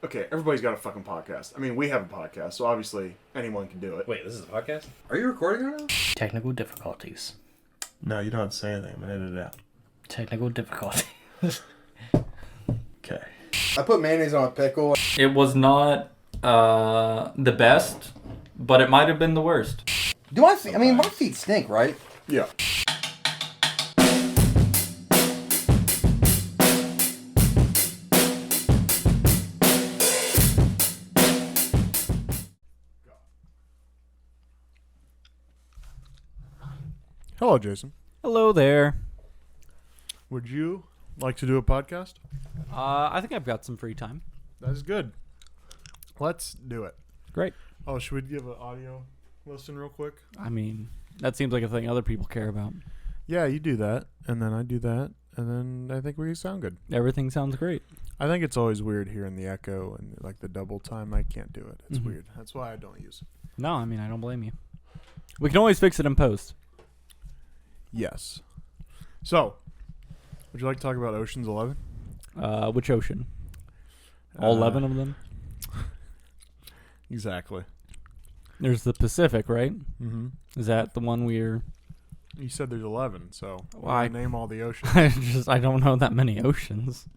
Okay, everybody's got a fucking podcast. I mean, we have a podcast, so obviously anyone can do it. Wait, this is a podcast? Are you recording right now? Technical difficulties. No, you don't have to say anything. I'm going to edit it out. Technical difficulties. Okay. I put mayonnaise on a pickle. It was not the best, but it might have been the worst. Do my feet? I mean, my feet stink, right? Yeah. Hello, Jason. Hello there. Would you like to do a podcast? I think I've got some free time. That is good. Let's do it. Great. Oh, should we give an audio listen real quick? I mean, that seems like a thing other people care about. Yeah, you do that, and then I do that, and then I think we sound good. Everything sounds great. I think it's always weird hearing the echo and like the double time. I can't do it. It's weird. That's why I don't use it. No, I mean, I don't blame you. We can always fix it in post. Yes. So, would you like to talk about Ocean's 11? Which ocean? All 11 of them? Exactly. There's the Pacific, right? Mm-hmm. Is that the one we're... You said there's 11, so Why? name all the oceans. I don't know that many oceans.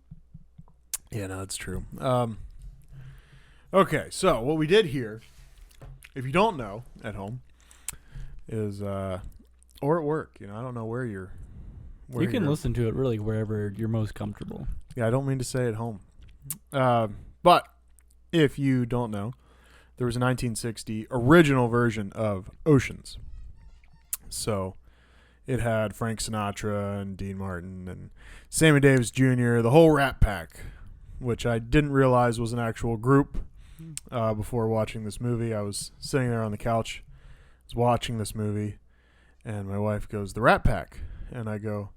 Yeah, no, that's true. Okay, so what we did here, if you don't know at home, is or at work. You know, I don't know where you're. You can listen to it really wherever you're most comfortable. Yeah, I don't mean to say at home, but if you don't know, there was a 1960 original version of Oceans. So it had Frank Sinatra and Dean Martin and Sammy Davis Jr., the whole Rat Pack, which I didn't realize was an actual group before watching this movie. I was sitting there on the couch, was watching this movie, and my wife goes, "The Rat Pack," and I go,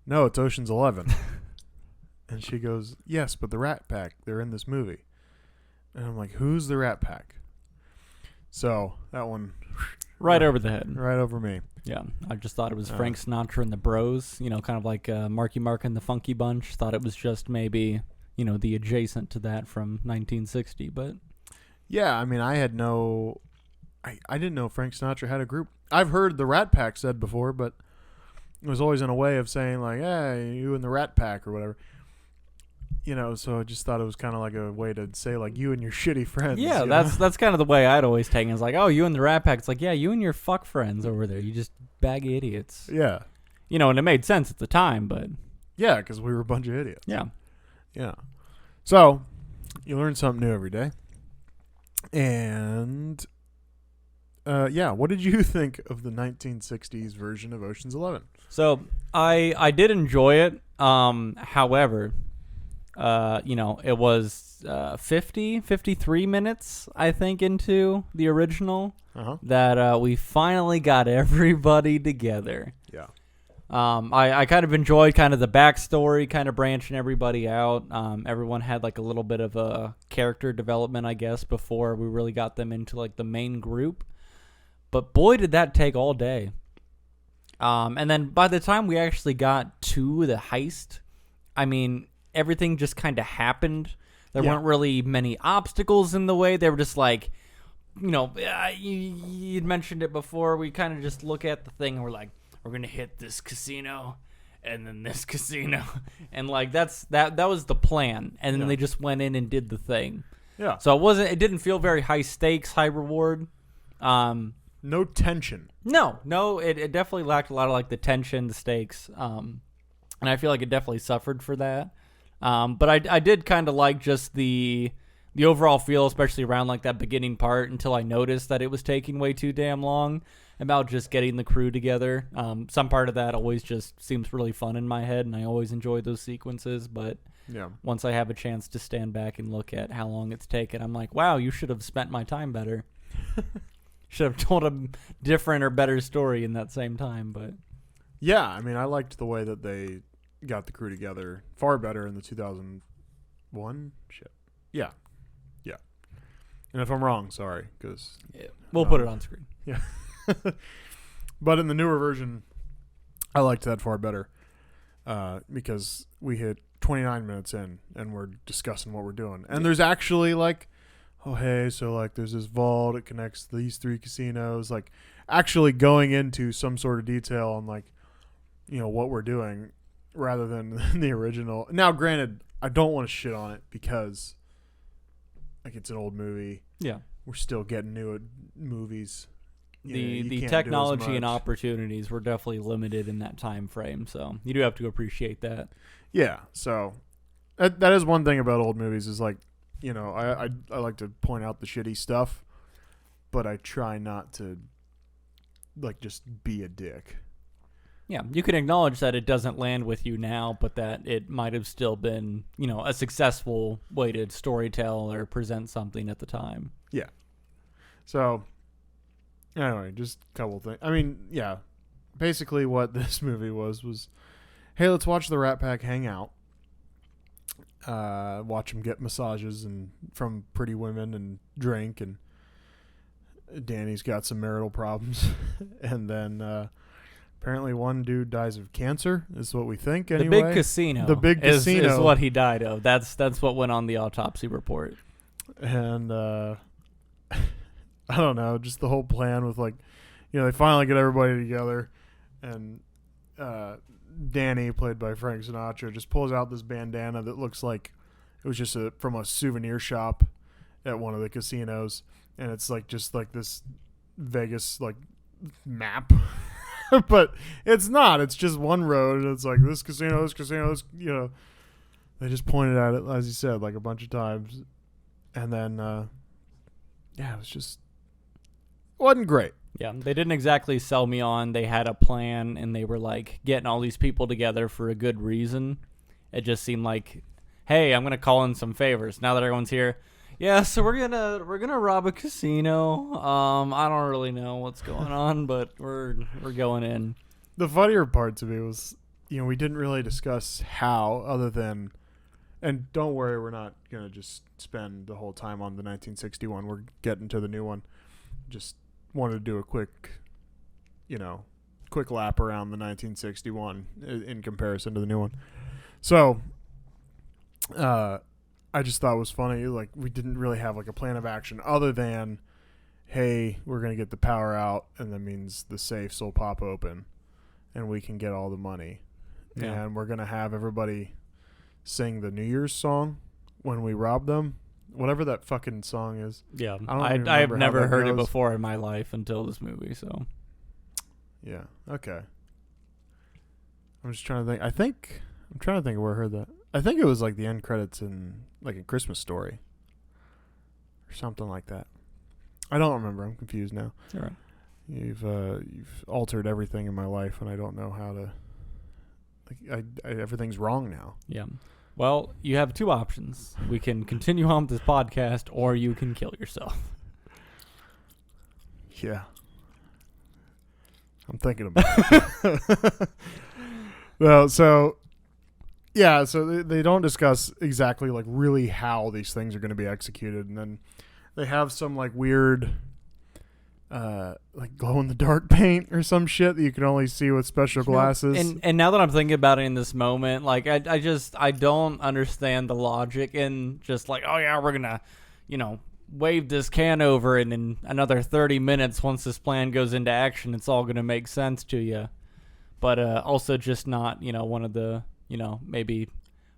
"No, it's Ocean's 11." And she goes, "Yes, but the Rat Pack, they're in this movie." And I'm like, "Who's the Rat Pack?" So that one, Right over the head. right over me. Yeah, I just thought it was Frank Sinatra and the Bros, you know, kind of like Marky Mark and the Funky Bunch. Thought it was just maybe, you know, the adjacent to that from 1960, but... Yeah, I mean, I didn't know Frank Sinatra had a group. I've heard the Rat Pack said before, but it was always in a way of saying like, "Hey, you and the Rat Pack," or whatever. You know, so I just thought it was kind of like a way to say like you and your shitty friends. Yeah, that's kind of the way I'd always taken. It's like, oh, you and the Rat Pack. It's like, yeah, you and your fuck friends over there. You just baggy idiots. Yeah. You know, and it made sense at the time, but... Yeah, because we were a bunch of idiots. Yeah. Yeah. So, you learn something new every day. And, yeah, what did you think of the 1960s version of Ocean's 11? So, I did enjoy it. However... you know, it was 53 minutes, I think, into the original that we finally got everybody together. Yeah. I kind of enjoyed kind of the backstory, kind of branching everybody out. Everyone had like a little bit of a character development, I guess, before we really got them into like the main group. But boy, did that take all day. And then by the time we actually got to the heist, I mean... everything just kind of happened. There weren't really many obstacles in the way. They were just like, you know, you'd mentioned it before. We kind of just look at the thing and we're like, we're going to hit this casino and then this casino. And like, that was the plan. And then they just went in and did the thing. Yeah. So it didn't feel very high stakes, high reward. No tension. No, it definitely lacked a lot of like the tension, the stakes. And I feel like it definitely suffered for that. But I did kind of like just the overall feel, especially around like that beginning part until I noticed that it was taking way too damn long about just getting the crew together. Some part of that always just seems really fun in my head, and I always enjoy those sequences. But once I have a chance to stand back and look at how long it's taken, I'm like, wow, you should have spent my time better. Should have told a different or better story in that same time. But yeah, I mean, I liked the way that they got the crew together far better in the 2001 shit. Yeah. And if I'm wrong, sorry, because we'll put it on screen. Yeah. But in the newer version, I liked that far better because we hit 29 minutes in and we're discussing what we're doing. And there's actually like, oh, hey, so like there's this vault. It connects these 3 casinos. Like actually going into some sort of detail on like, you know, what we're doing rather than the original. Now, granted, I don't want to shit on it because like it's an old movie. Yeah. We're still getting new movies. You The can't do as technology and much. opportunities were definitely limited in that time frame, so you do have to appreciate that. Yeah, so that is one thing about old movies is like, you know, I like to point out the shitty stuff, but I try not to like just be a dick. Yeah, you can acknowledge that it doesn't land with you now, but that it might have still been, you know, a successful way to storytell or present something at the time. Yeah. So anyway, just a couple things. I mean, yeah, basically what this movie was, hey, let's watch the Rat Pack hang out. Watch them get massages and from pretty women and drink, and Danny's got some marital problems. And then apparently one dude dies of cancer, is what we think anyway. The big casino. The big casino is what he died of. That's what went on the autopsy report. And I don't know, just the whole plan with like, you know, they finally get everybody together, and Danny, played by Frank Sinatra, just pulls out this bandana that looks like it was just from a souvenir shop at one of the casinos, and it's like just like this Vegas like map, but it's not. It's just one road, and it's like this casino, this, you know. They just pointed at it, as you said, like a bunch of times, and then yeah, it was just wasn't great. Yeah, they didn't exactly sell me on they had a plan and they were like getting all these people together for a good reason. It just seemed like, hey, I'm gonna call in some favors now that everyone's here. Yeah, so we're gonna rob a casino. I don't really know what's going on, but we're going in. The funnier part to me was, you know, we didn't really discuss how, other than, and don't worry, we're not gonna just spend the whole time on the 1961. We're getting to the new one. Just wanted to do a quick lap around the 1961 in comparison to the new one. So, I just thought it was funny. Like, we didn't really have like a plan of action other than, hey, we're going to get the power out, and that means the safes will pop open and we can get all the money. Yeah. And we're going to have everybody sing the New Year's song when we rob them. Whatever that fucking song is. Yeah, I don't I've remember how never that heard it goes. before in my life until this movie. So Yeah. Okay. I'm just trying to think. I'm trying to think of where I heard that. I think it was like the end credits in like a Christmas Story or something like that. I don't remember. I'm confused now. all right. You've altered everything in my life, and I don't know how to. Like, everything's wrong now. Yeah. Well, you have 2 options. We can continue on with this podcast, or you can kill yourself. Yeah. I'm thinking about it. Well, so yeah, so they don't discuss exactly like really how these things are going to be executed, and then they have some like weird like glow in the dark paint or some shit that you can only see with special glasses. And now that I'm thinking about it in this moment, like I don't understand the logic in just like, oh yeah, we're gonna, you know, wave this can over, and in another 30 minutes, once this plan goes into action, it's all gonna make sense to you. But also just not, you know, one of the, you know, maybe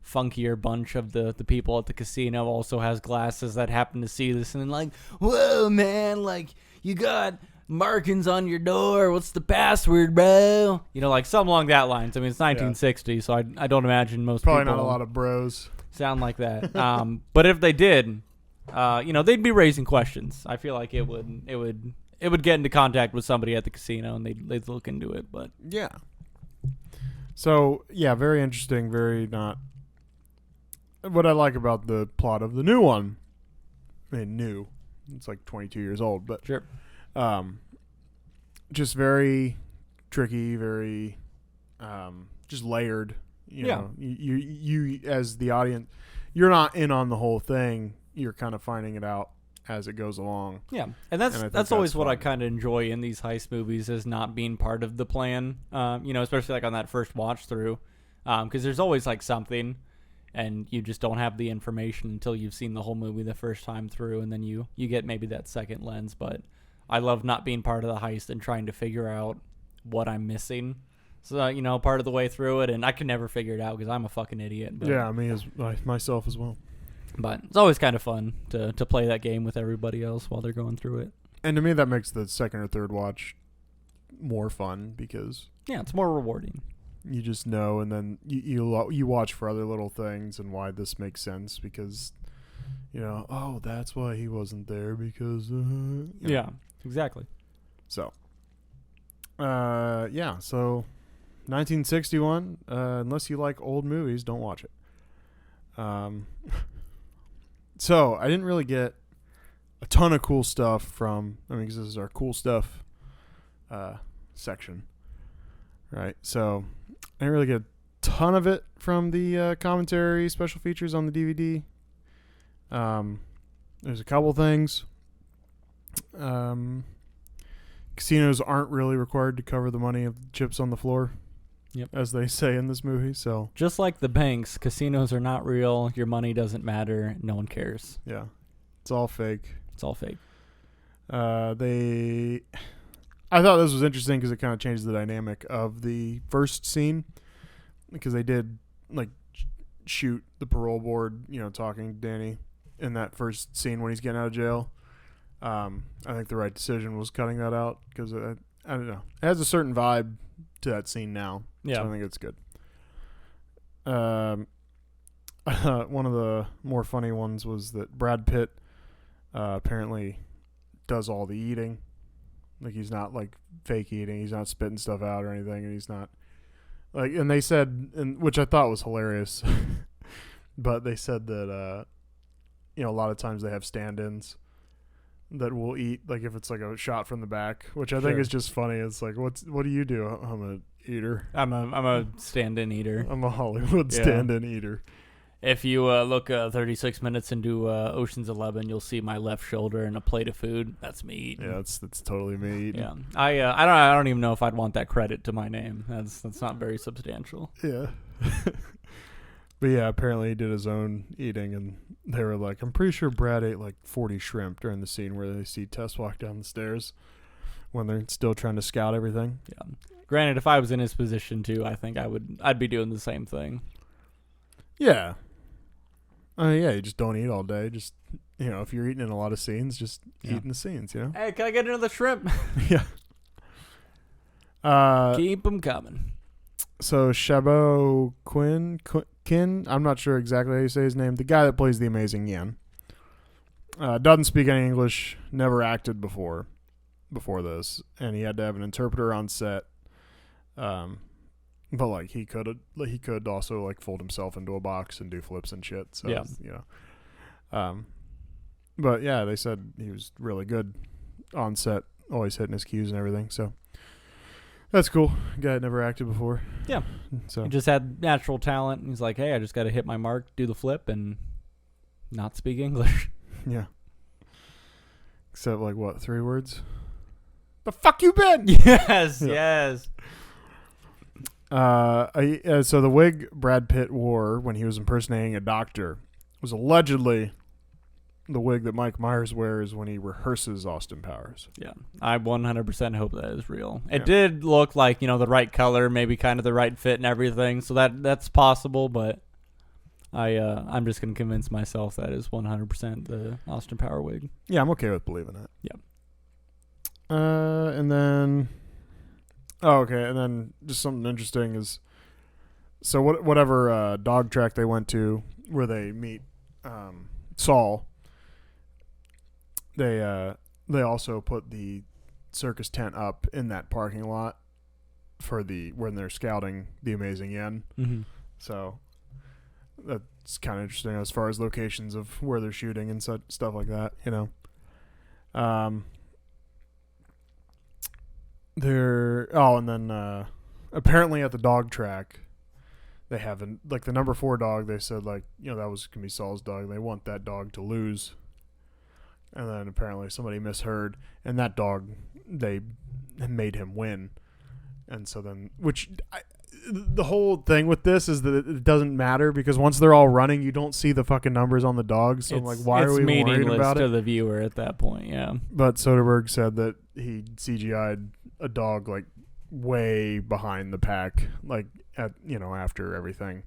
funkier bunch of the people at the casino also has glasses that happen to see this and then like, whoa man, like you got markings on your door, what's the password, bro? You know, like something along that lines. I mean, it's 1960, so I don't imagine most Probably people not a lot of bros sound like that. But if they did, you know, they'd be raising questions. I feel like it would get into contact with somebody at the casino and they'd look into it. But Yeah. So yeah, very interesting. Very not. What I like about the plot of the new one, I mean, new. It's like 22 years old, but sure. Just very tricky, very just layered. You Yeah. know, you as the audience, you're not in on the whole thing. You're kind of finding it out as it goes along. Yeah, and that's And I think that's always that's what I fun. kind of enjoy in these heist movies is not being part of the plan. You know, especially like on that first watch through, because there's always like something, and you just don't have the information until you've seen the whole movie the first time through, and then you get maybe that second lens. But I love not being part of the heist and trying to figure out what I'm missing. So, part of the way through it, and I can never figure it out because I'm a fucking idiot. But, Yeah, me myself as well. But it's always kind of fun to play that game with everybody else while they're going through it. And to me, that makes the second or third watch more fun because Yeah, it's more rewarding. you just know, and then you watch for other little things and why this makes sense because, oh, that's why he wasn't there because, Yeah, exactly. So, so 1961, unless you like old movies, don't watch it. So I didn't really get a ton of cool stuff from, because this is our cool stuff section, right? So I didn't really get a ton of it from the commentary special features on the DVD. There's a couple things. Casinos aren't really required to cover the money of the chips on the floor. Yep. As they say in this movie. So Just like the banks, casinos are not real. Your money doesn't matter. No one cares. yeah, it's all fake. It's all fake. I thought this was interesting because it kind of changed the dynamic of the first scene because they did shoot the parole board, talking to Danny in that first scene when he's getting out of jail. I think the right decision was cutting that out because I don't know, it has a certain vibe to that scene now. Yeah. So I think it's good. One of the more funny ones was that Brad Pitt apparently does all the eating. He's not fake eating. He's not spitting stuff out or anything, and he's not and they said, and which I thought was hilarious, but they said that a lot of times they have stand-ins that will eat if it's a shot from the back, which I think Sure. is just funny. It's what do you do? I'm an eater. I'm a stand-in eater. I'm a Hollywood Yeah. stand-in eater. If you look 36 minutes into Ocean's 11, you'll see my left shoulder and a plate of food. That's me eating. Yeah, that's totally me eating. Yeah. I don't even know if I'd want that credit to my name. That's not very substantial. Yeah. But yeah, apparently he did his own eating, and they were I'm pretty sure Brad ate 40 shrimp during the scene where they see Tess walk down the stairs when they're still trying to scout everything. Yeah. Granted, if I was in his position too, I think I'd be doing the same thing. Yeah. Yeah, you just don't eat all day. Just, if you're eating in a lot of scenes, just Yeah. eat in the scenes, Hey, can I get another shrimp? Yeah. Keep them coming. So Chabot Kin, I'm not sure exactly how you say his name. The guy that plays the amazing Yen. Doesn't speak any English, never acted before this, and he had to have an interpreter on set. But he could also fold himself into a box and do flips and shit. So Yeah. But yeah, they said he was really good on set, always hitting his cues and everything. So that's cool. Guy that never acted before. Yeah. So He just had natural talent. And he's like, hey, I just got to hit my mark, do the flip, and not speak English. yeah. Except 3 words? The fuck you been? Yes, Yeah. yes. So the wig Brad Pitt wore when he was impersonating a doctor was allegedly the wig that Mike Myers wears when he rehearses Austin Powers. Yeah, I 100% hope that is real. It Yeah. did look like, the right color, maybe kind of the right fit and everything, so that's possible, but I'm just going to convince myself that is 100% the Austin Power wig. Yeah, I'm okay with believing that. Yeah. And then... Oh, okay, and then just something interesting is... So whatever dog track they went to where they meet Saul, they also put the circus tent up in that parking lot for when they're scouting the amazing Yen. Mm-hmm. So that's kind of interesting as far as locations of where they're shooting and stuff like that, and then apparently at the dog track they have the number 4 dog. They said that was gonna be Saul's dog, and they want that dog to lose. And then apparently somebody misheard, and that dog, they made him win. And so then, the whole thing with this is that it doesn't matter because once they're all running, you don't see the fucking numbers on the dogs. So I'm like, why are we worried meaningless about to it? the viewer at that point? Yeah. But Soderbergh said that he CGI'd a dog like way behind the pack, like after everything,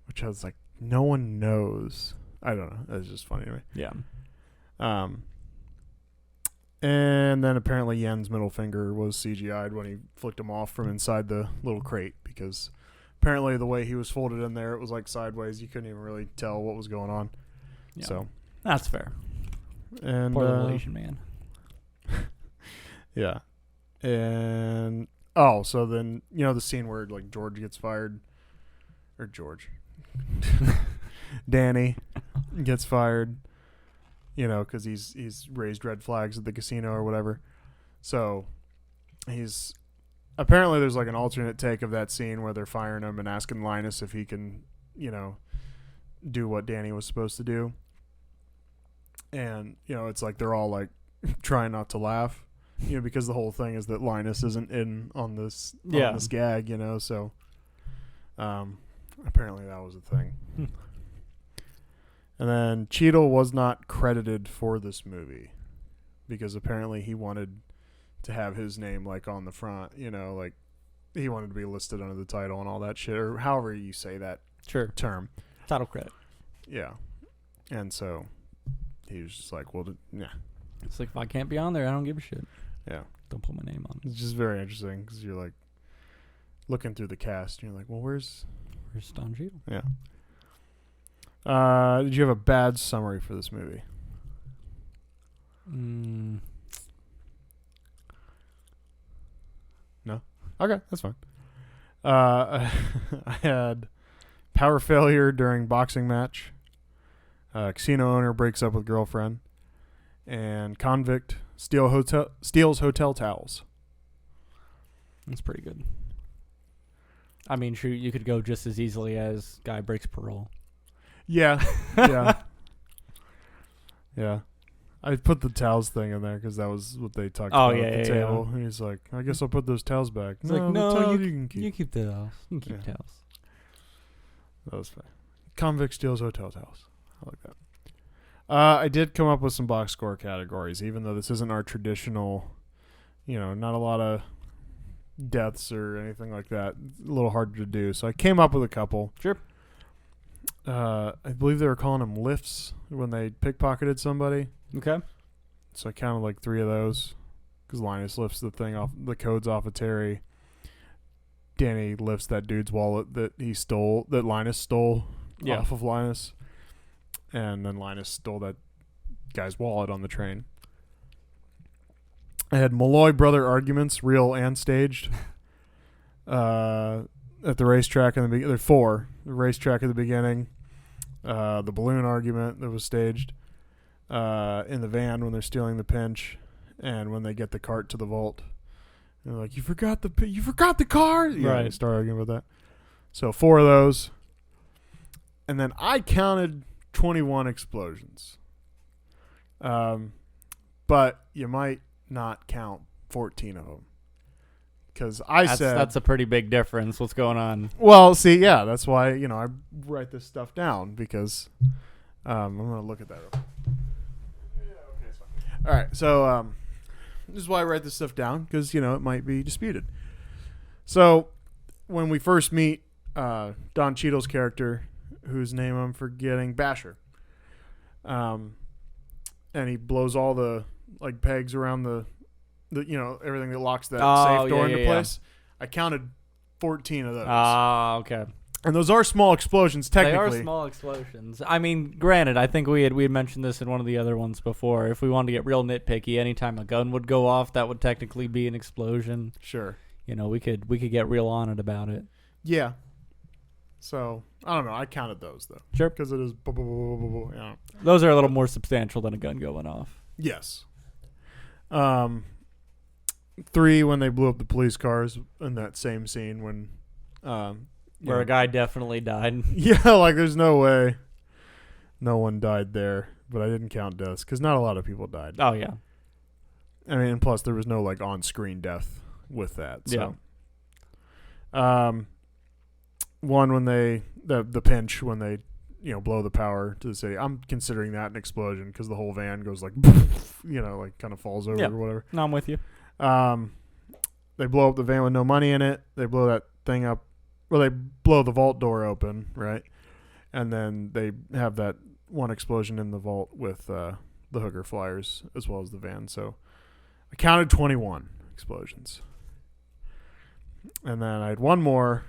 which I was like, no one knows. I don't know. It's just funny to me. Yeah. And then apparently Yen's middle finger was CGI'd when he flicked him off from inside the little crate because apparently the way he was folded in there, it was like sideways. You couldn't even really tell what was going on. Yeah. So That's fair. and Poor little Asian man. yeah, and so then the scene where like George gets fired, or Danny gets fired. Because he's raised red flags at the casino or whatever. So apparently there's like an alternate take of that scene where they're firing him and asking Linus if he can, do what Danny was supposed to do. And, it's like they're all like trying not to laugh, because the whole thing is that Linus isn't in on this gag, so apparently that was a thing. And then Cheadle was not credited for this movie because apparently he wanted to have his name like on the front, like he wanted to be listed under the title and all that shit, or however you say that term. Title credit. Yeah. And so he was just like, well, yeah. It's like, if I can't be on there, I don't give a shit. Yeah. Don't put my name on it. It's just very interesting because you're like looking through the cast and you're like, well, where's Don Cheadle? Yeah. Did you have a bad summary for this movie? No? Okay, that's fine. I had power failure during boxing match. Casino owner breaks up with girlfriend. And convict steals hotel towels. That's pretty good. I mean, shoot, you could go just as easily as guy breaks parole. Yeah, yeah, yeah. I put the towels thing in there because that was what they talked about at the table. And he's like, "I guess I'll put those towels back." It's like, no, you can keep. You keep the towels. You can keep Yeah. towels. That was fine. Convict steals hotel towels. I like that. I did come up with some box score categories, even though this isn't our traditional. Not a lot of deaths or anything like that. It's a little harder to do, so I came up with a couple. Sure. I believe they were calling them lifts when they pickpocketed somebody. Okay. So I counted like 3 of those because Linus lifts the codes off of Terry. Danny lifts that dude's wallet that Linus stole off of Linus. And then Linus stole that guy's wallet on the train. I had Malloy brother arguments, real and staged. At the racetrack in the beginning, there are 4. The racetrack at the beginning, the balloon argument that was staged, in the van when they're stealing the pinch, and when they get the cart to the vault. And they're like, you forgot the car? Yeah, right. They start arguing about that. So 4 of those. And then I counted 21 explosions. But you might not count 14 of them. Because that's a pretty big difference. What's going on? Well, see, yeah, that's why I write this stuff down because I'm gonna look at that. Yeah, okay, it's fine. All right, so this is why I write this stuff down because it might be disputed. So when we first meet Don Cheadle's character, whose name I'm forgetting, Basher, and he blows all the pegs around the everything that locks that safe door into place. I counted 14 of those. Okay. And those are small explosions, technically. They are small explosions. I mean, granted, I think we had mentioned this in one of the other ones before. If we wanted to get real nitpicky, anytime a gun would go off, that would technically be an explosion. Sure. We could get real on it about it. Yeah. So, I don't know. I counted those, though. Sure. Because it is... Those are a little more substantial than a gun going off. Yes. 3 when they blew up the police cars in that same scene when... where a guy definitely died. Yeah, there's no way no one died there. But I didn't count deaths because not a lot of people died. Oh, yeah. I mean, and plus there was no on-screen death with that. So. Yeah. one when the pinch when they blow the power to the city. I'm considering that an explosion because the whole van goes like like kind of falls over or whatever. No, I'm with you. They blow up the van with no money in it. They blow that thing up. Well, they blow the vault door open, right? And then they have that one explosion in the vault with the hooker flyers as well as the van. So I counted 21 explosions. And then I had one more.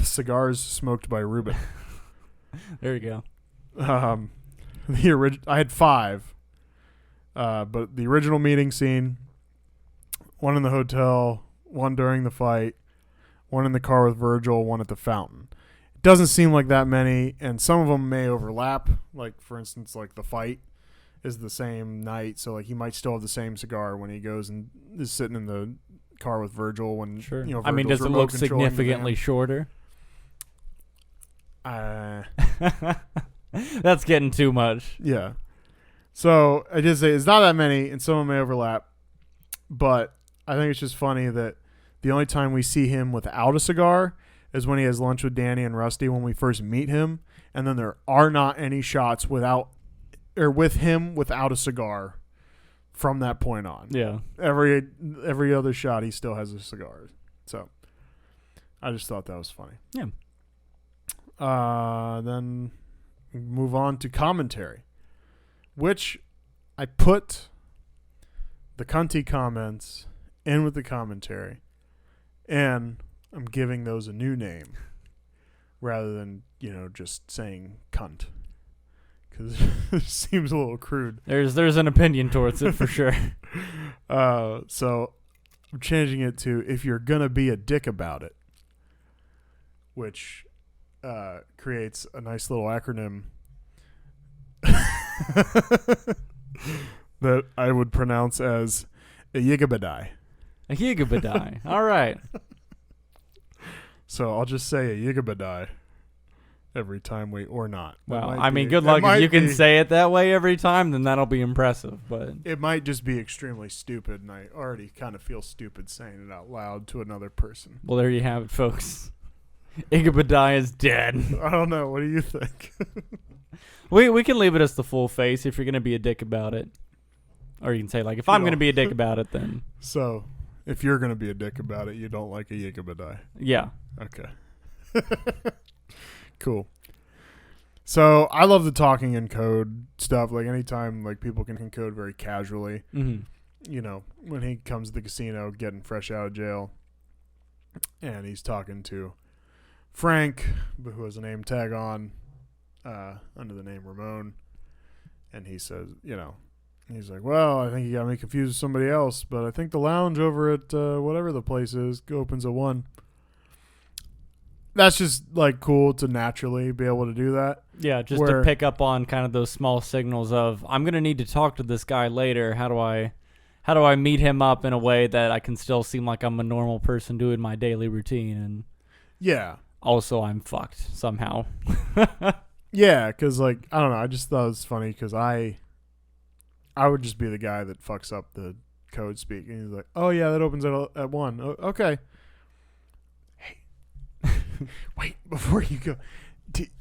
Cigars smoked by Ruben. There you go. I had 5. But the original meeting scene, one in the hotel, one during the fight, one in the car with Virgil, one at the fountain. It doesn't seem like that many, and some of them may overlap. Like, for instance, like the fight is the same night, so like he might still have the same cigar when he goes and is sitting in the car with Virgil. When Sure. Virgil's I mean, does it look remote controlling the significantly shorter? van. That's getting too much. Yeah. So I did say it's not that many, and some of them may overlap, but I think it's just funny that the only time we see him without a cigar is when he has lunch with Danny and Rusty when we first meet him, and then there are not any shots with him without a cigar from that point on. Yeah. Every other shot he still has a cigar. So I just thought that was funny. Yeah. Then move on to commentary, which I put the cunty comments in with the commentary, and I'm giving those a new name rather than just saying cunt, because it seems a little crude. There's an opinion towards it for sure. So I'm changing it to if you're gonna be a dick about it, which creates a nice little acronym that I would pronounce as a yigabadai. A gigabadai. All right. So I'll just say a yigabadai every time or not. Well, I mean, good luck. If you can say it that way every time, then that'll be impressive. But it might just be extremely stupid, and I already kind of feel stupid saying it out loud to another person. Well, there you have it, folks. Igabadai is dead. I don't know. What do you think? We can leave it as the full face if you're going to be a dick about it. Or you can say, like, if I'm going to be a dick about it, then... So, if you're going to be a dick about it, you don't like a yigabadai. Yeah. Okay. Cool. So, I love the talking in code stuff. Like, anytime like people can encode very casually. Mm-hmm. When he comes to the casino getting fresh out of jail, and he's talking to Frank, who has a name tag on under the name Ramon, and he says, he's like, well, I think you got me confused with somebody else, but I think the lounge over at whatever the place is opens at 1. That's just like cool to naturally be able to do that. Yeah, just to pick up on kind of those small signals of, I'm going to need to talk to this guy later. How do I meet him up in a way that I can still seem like I'm a normal person doing my daily routine, and yeah, also I'm fucked somehow. Yeah, because I don't know, I just thought it was funny because I would just be the guy that fucks up the code speak, and he's like, oh yeah, that opens at 1. Okay. Hey, wait, before you go,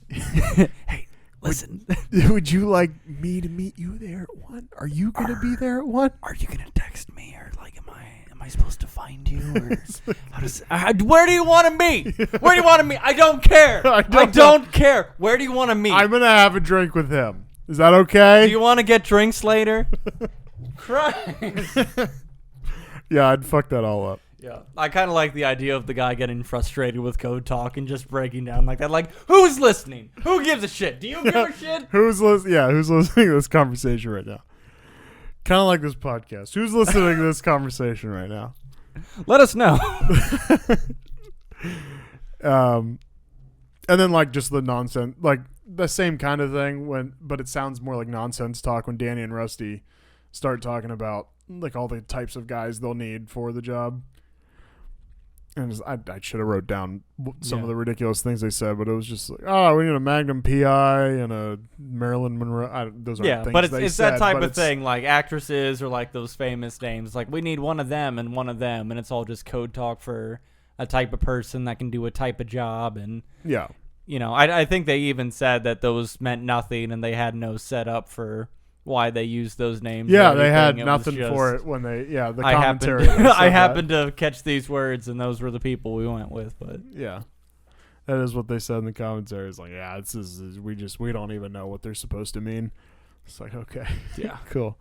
hey, listen, would you like me to meet you there at 1? Are you gonna be there at 1? Are you gonna text me, or like, am I supposed to find you? Or where do you want to meet? Where do you want to meet? I don't care. I don't care. Where do you want to meet? I'm gonna have a drink with him. Is that okay? Do you want to get drinks later? Christ. Yeah, I'd fuck that all up. Yeah, I kind of like the idea of the guy getting frustrated with code talk and just breaking down like that. Like, who's listening? Who gives a shit? Do you give a shit? Who's listening to this conversation right now? Kind of like this podcast. Who's listening to this conversation right now? Let us know. And then like just the nonsense, like the same kind of thing but it sounds more like nonsense talk when Danny and Rusty start talking about like all the types of guys they'll need for the job. And I should have wrote down some of the ridiculous things they said, but it was just like, oh, we need a Magnum PI and a Marilyn Monroe. Those aren't things but they it's said, that type of thing, like actresses or like those famous names. Like, we need one of them and one of them, and it's all just code talk for a type of person that can do a type of job. And, Yeah. you know, I think they even said that those meant nothing and they had no setup for why they used those names. Yeah, or they had anything. It was nothing just- for it when they, the I commentary. happened, they said I that. happened to catch these words, and those were the people we went with. But Yeah. That is what they said in the commentary. It's like, we don't even know what they're supposed to mean. It's like, okay. yeah, Cool.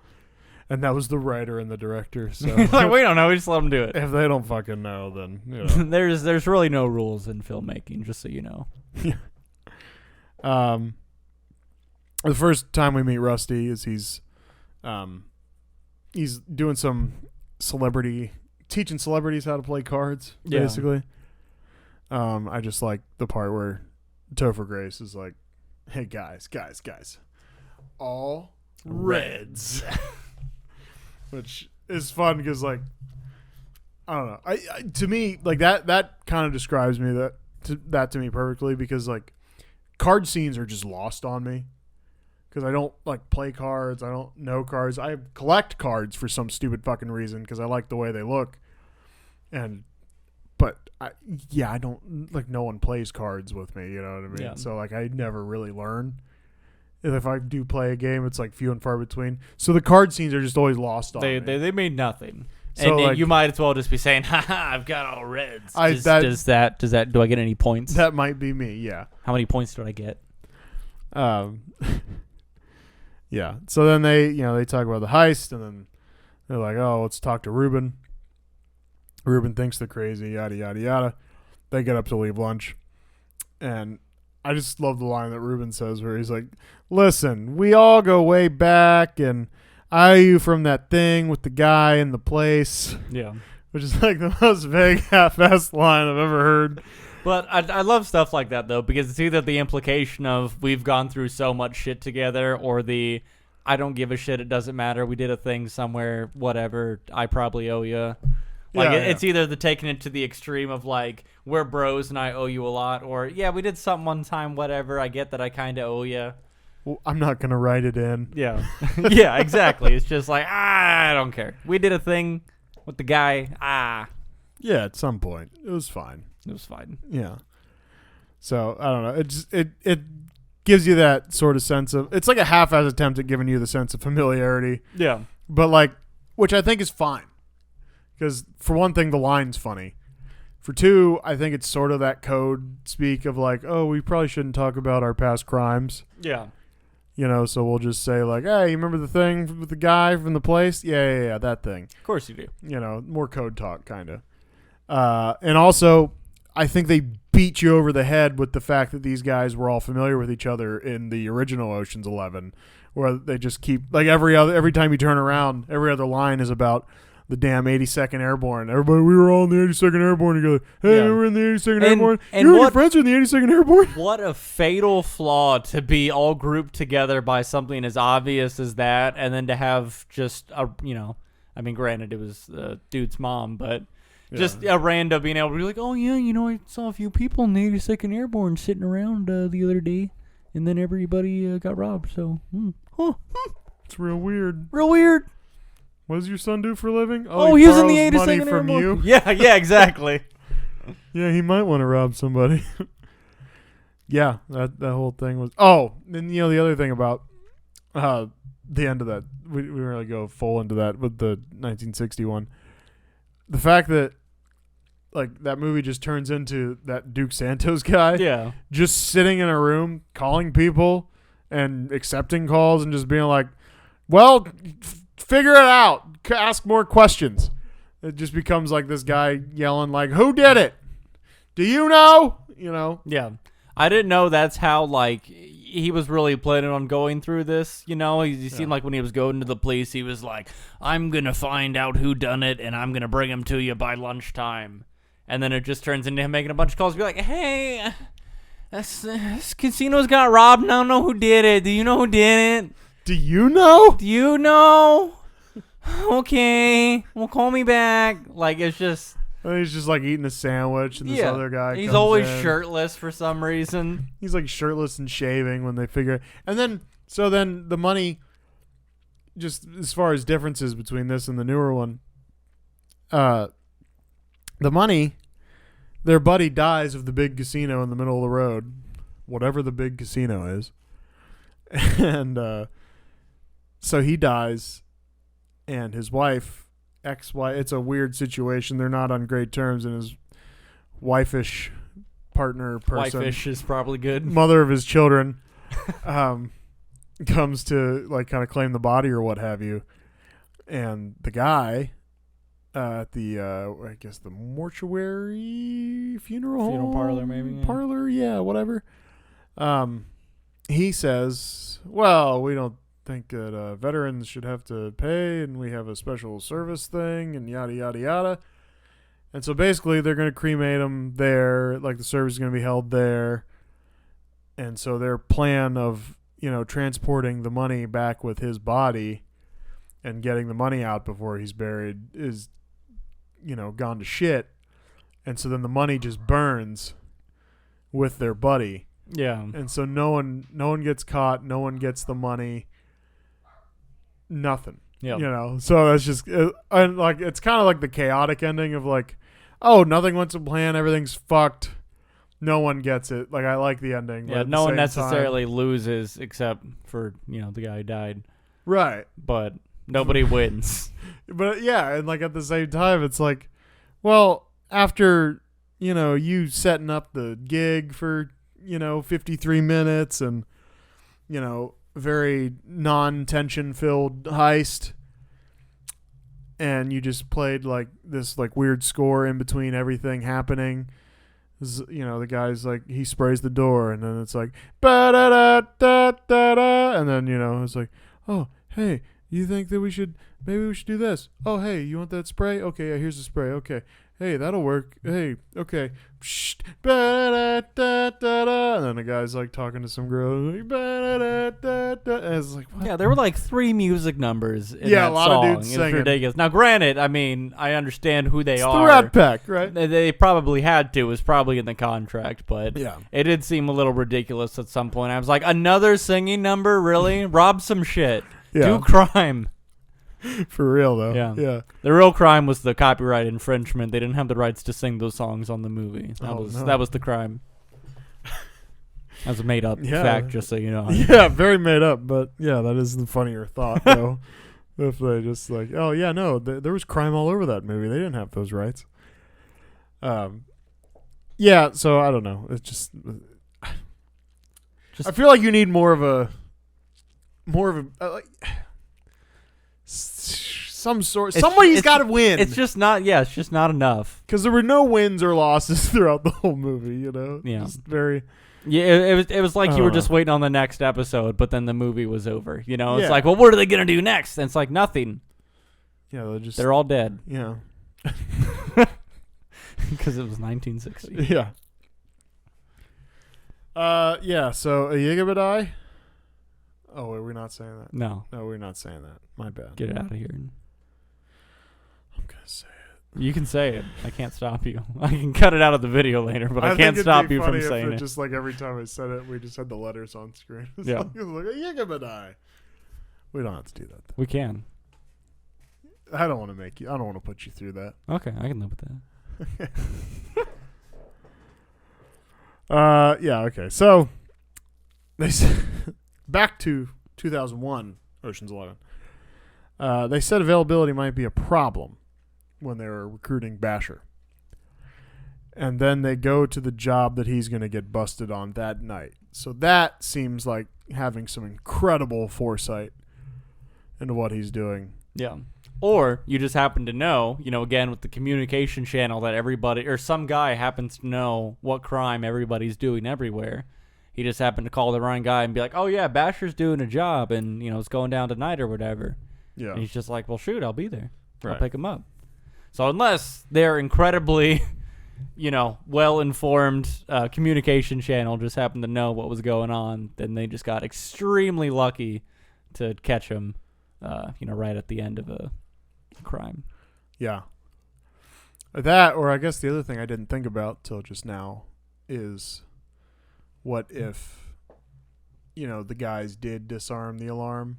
And that was the writer and the director. So like we don't know. We just let them do it. if they don't fucking know, then, There's really no rules in filmmaking, just so you know. The first time we meet Rusty is he's doing some teaching celebrities how to play cards, Yeah. basically. I just like the part where Topher Grace is like, hey, guys, all reds. Which is fun because, like, I don't know. I to me, like, that kind of describes me that to me perfectly, because, like, card scenes are just lost on me. Because I don't, like, play cards. I don't know cards. I collect cards for some stupid fucking reason because I like the way they look. But I don't, like, no one plays cards with me, you know what I mean? Yeah. So, like, I never really learn. And if I do play a game, it's, like, few and far between. So the card scenes are just always lost on me. They made nothing. So, And like, you might as well just be saying, "Ha, I've got all reds." I- Does that- that? Do I get any points? That might be me, yeah. How many points did I get? Yeah. So then they talk about the heist, and then they're like, oh, let's talk to Ruben. Ruben thinks they're crazy, yada, yada, yada. They get up to leave lunch. And I just love the line that Ruben says where he's like, listen, we all go way back, and I owe you from that thing with the guy in the place, Yeah. which is like the most vague, half-assed line I've ever heard. But I love stuff like that, though, because it's either the implication of we've gone through so much shit together, or the I don't give a shit, it doesn't matter, we did a thing somewhere, whatever, I probably owe you. Like, Yeah, it's either the taking it to the extreme of, like, we're bros and I owe you a lot, or, yeah, we did something one time, whatever, I get that I kind of owe you. Well, I'm not going to write it in. Yeah. Yeah, exactly. It's just like, I don't care. We did a thing with the guy, Yeah, at some point. It was fine. it was fine. Yeah. So I don't know. It gives you that sort of sense of, it's like a half-assed attempt at giving you the sense of familiarity, Yeah. but like, which I think is fine, because for one thing, the line's funny. For two, I think it's sort of that code speak of like, oh, we probably shouldn't talk about our past crimes, Yeah. so we'll just say like, hey, you remember the thing with the guy from the place? Yeah, that thing. Of course you do. More code talk, kind of. And also, I think they beat you over the head with the fact that these guys were all familiar with each other in the original Ocean's 11, where they just keep, like, every time you turn around, every other line is about the damn 82nd Airborne. Everybody, we were all in the 82nd Airborne together. Hey, Yeah. we were in the 82nd Airborne. and You and your what- friends are in the 82nd Airborne? What a fatal flaw to be all grouped together by something as obvious as that, and then to have just granted it was the dude's mom, but just a random being able to be like, oh yeah, I saw a few people in the 82nd Airborne sitting around the other day, and then everybody got robbed. So, It's real weird. real weird. What does your son do for a living? Oh, he was in the borrows 82nd money from Airborne. you. Yeah, exactly. Yeah, he might want to rob somebody. Yeah, that whole thing was. Oh, and the other thing about the end of that, we didn't really go full into that with the 1961. The fact that, like, that movie just turns into that Duke Santos guy Yeah. just sitting in a room calling people and accepting calls and just being like, well, figure it out, ask more questions. It just becomes like this guy yelling like, who did it? Do you know? Yeah. I didn't know that's how, like, he was really planning on going through this, He seemed like when he was going to the police, he was like, I'm going to find out who done it, and I'm going to bring him to you by lunchtime. And then it just turns into him making a bunch of calls, be like, hey, this casino's got robbed, and I don't know who did it. Do you know who did it? Do you know? Do you know? Okay, well, call me back. Like, it's just... And he's just like eating a sandwich, and this other guy he's comes always in. shirtless for some reason. He's like shirtless and shaving when they figure. And then the money, just as far as differences between this and the newer one, the money their buddy dies of the big casino in the middle of the road, whatever the big casino is. And so he dies, and his wife, ex-wife, it's a weird situation. They're not on great terms, and his wife-ish person, Whitefish is probably good. mother of his children, comes to like kind of claim the body or what have you, and the guy at the I guess the mortuary funeral Funeral parlor, maybe, yeah. parlor, yeah, whatever. He says, "Well, we don't think that veterans should have to pay, and we have a special service thing, and yada yada yada." And so basically, they're going to cremate him there. Like the service is going to be held there. And so their plan of, transporting the money back with his body and getting the money out before he's buried is, gone to shit. And so then the money just burns with their buddy. Yeah. And so no one gets caught. No one gets the money. Nothing. Yeah. So that's just and like it's kind of like the chaotic ending of like, oh, nothing went to plan, everything's fucked, no one gets it. Like I like the ending. Yeah, no one necessarily loses except for the guy who died, right? but nobody wins. But yeah, and like at the same time, it's like, well, after you setting up the gig for 53 minutes and very non-tension filled heist, and you just played like this like weird score in between everything happening. The guy's like, he sprays the door, and then it's like ba da da da da da, and then it's like, oh hey, you think that maybe we should do this? Oh hey, you want that spray? Okay, yeah, here's the spray. Okay, hey, that'll work. Hey, okay. Psst, ba-da-da-da-da-da. And then the guy's like talking to some girl. Like, ba-da-da-da-da. And it's like, what? Yeah, there were like 3 music numbers in Yeah, that a lot song. of dudes It was singing. ridiculous. Now, granted, I mean, I understand who they It's are. the Rat Pack, right? They probably had to. It was probably in the contract, but Yeah. it did seem a little ridiculous at some point. I was like, another singing number? Really? Rob some shit. Yeah. Do crime. For real, though. Yeah. Yeah. The real crime was the copyright infringement. They didn't have the rights to sing those songs on the movie. That was the crime. That's a made up fact, just so you know. Yeah, very made up, but yeah, that is the funnier thought, though. If they just like, oh yeah, no, there was crime all over that movie. They didn't have those rights. Yeah, so I don't know. It's just I feel like you need more of a like some sort. Somebody's got to win. It's just not. Yeah, it's just not enough. Because there were no wins or losses throughout the whole movie. Yeah. Just very. Yeah, it was like you were just know. waiting on the next episode, but then the movie was over. It's Yeah. like, well, what are they gonna do next? And it's like nothing. Yeah, They're all dead Yeah. because it was 1960. Yeah. Yeah. So a Yigabadai. Oh, wait, we're not saying that. No, No, we're not saying that. My bad. get it out of here. I'm gonna say it. You can say it. I can't stop you. I can cut it out of the video later, but I think can't it'd stop be you from funny if saying it. Just like every time I said it, we just had the letters on screen. It's Yeah. like, it's like a Yigabadai. We don't have to do that. We can. I don't want to make you. I don't want to put you through that. Okay, I can live with that. Yeah. Okay. So they back to 2001, Ocean's 11. They said availability might be a problem when they were recruiting Basher, and then they go to the job that he's going to get busted on that night. So that seems like having some incredible foresight into what he's doing. Yeah. Or you just happen to know, again with the communication channel that everybody or some guy happens to know what crime everybody's doing everywhere. He just happened to call the wrong guy and be like, "Oh yeah, Basher's doing a job and it's going down tonight or whatever." Yeah. And he's just like, "Well, shoot, I'll be there. I'll Right. pick him up." So unless they're incredibly, well-informed communication channel just happened to know what was going on, then they just got extremely lucky to catch him, right at the end of a crime. Yeah. That, or I guess the other thing I didn't think about till just now is what if, the guys did disarm the alarm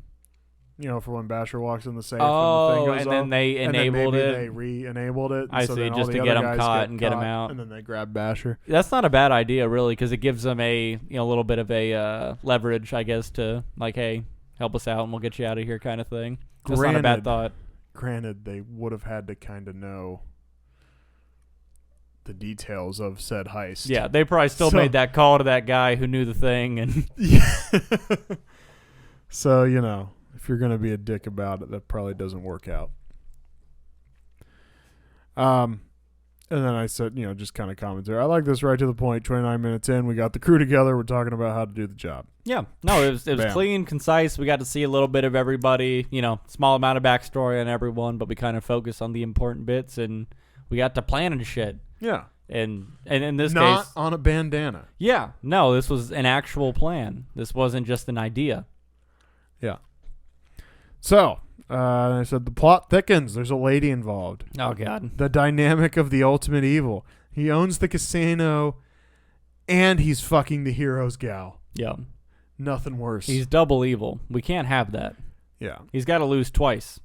For when Basher walks in the safe and the thing Oh, goes and off. then they And then enabled maybe it. they re-enabled it. I so see, then all just the to other get 'em guys caught and get 'em out. And then they grab Basher. That's not a bad idea, really, because it gives them a little bit of a leverage, I guess, to like, hey, help us out and we'll get you out of here, kind of thing. That's not a bad thought. Granted, they would have had to kind of know the details of said heist. Yeah, they probably still made that call to that guy who knew the thing, and Yeah. So, if you're going to be a dick about it, that probably doesn't work out. And then I said, just kind of commentary. I like this right to the point. 29 minutes in, we got the crew together. We're talking about how to do the job. yeah, no, it was Bam. clean, concise. We got to see a little bit of everybody, small amount of backstory on everyone, but we kind of focused on the important bits, and we got to planning shit. Yeah. And in this Not case, on a bandana. yeah, no, this was an actual plan. This wasn't just an idea. Yeah. So, I said the plot thickens. There's a lady involved. Oh, God. The dynamic of the ultimate evil. He owns the casino, and he's fucking the hero's gal. Yeah. Nothing worse. He's double evil. We can't have that. Yeah. He's got to lose twice.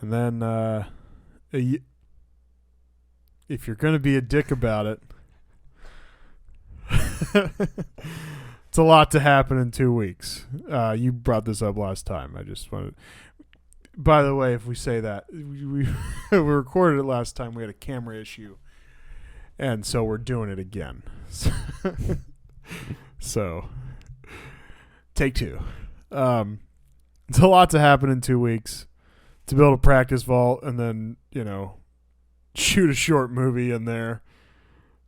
And then, if you're going to be a dick about it, it's a lot to happen in 2 weeks. You brought this up last time. I just wanted. By the way, if we say that we recorded it last time, we had a camera issue, and so we're doing it again. So, take two. It's a lot to happen in 2 weeks. To build a practice vault and then shoot a short movie in there,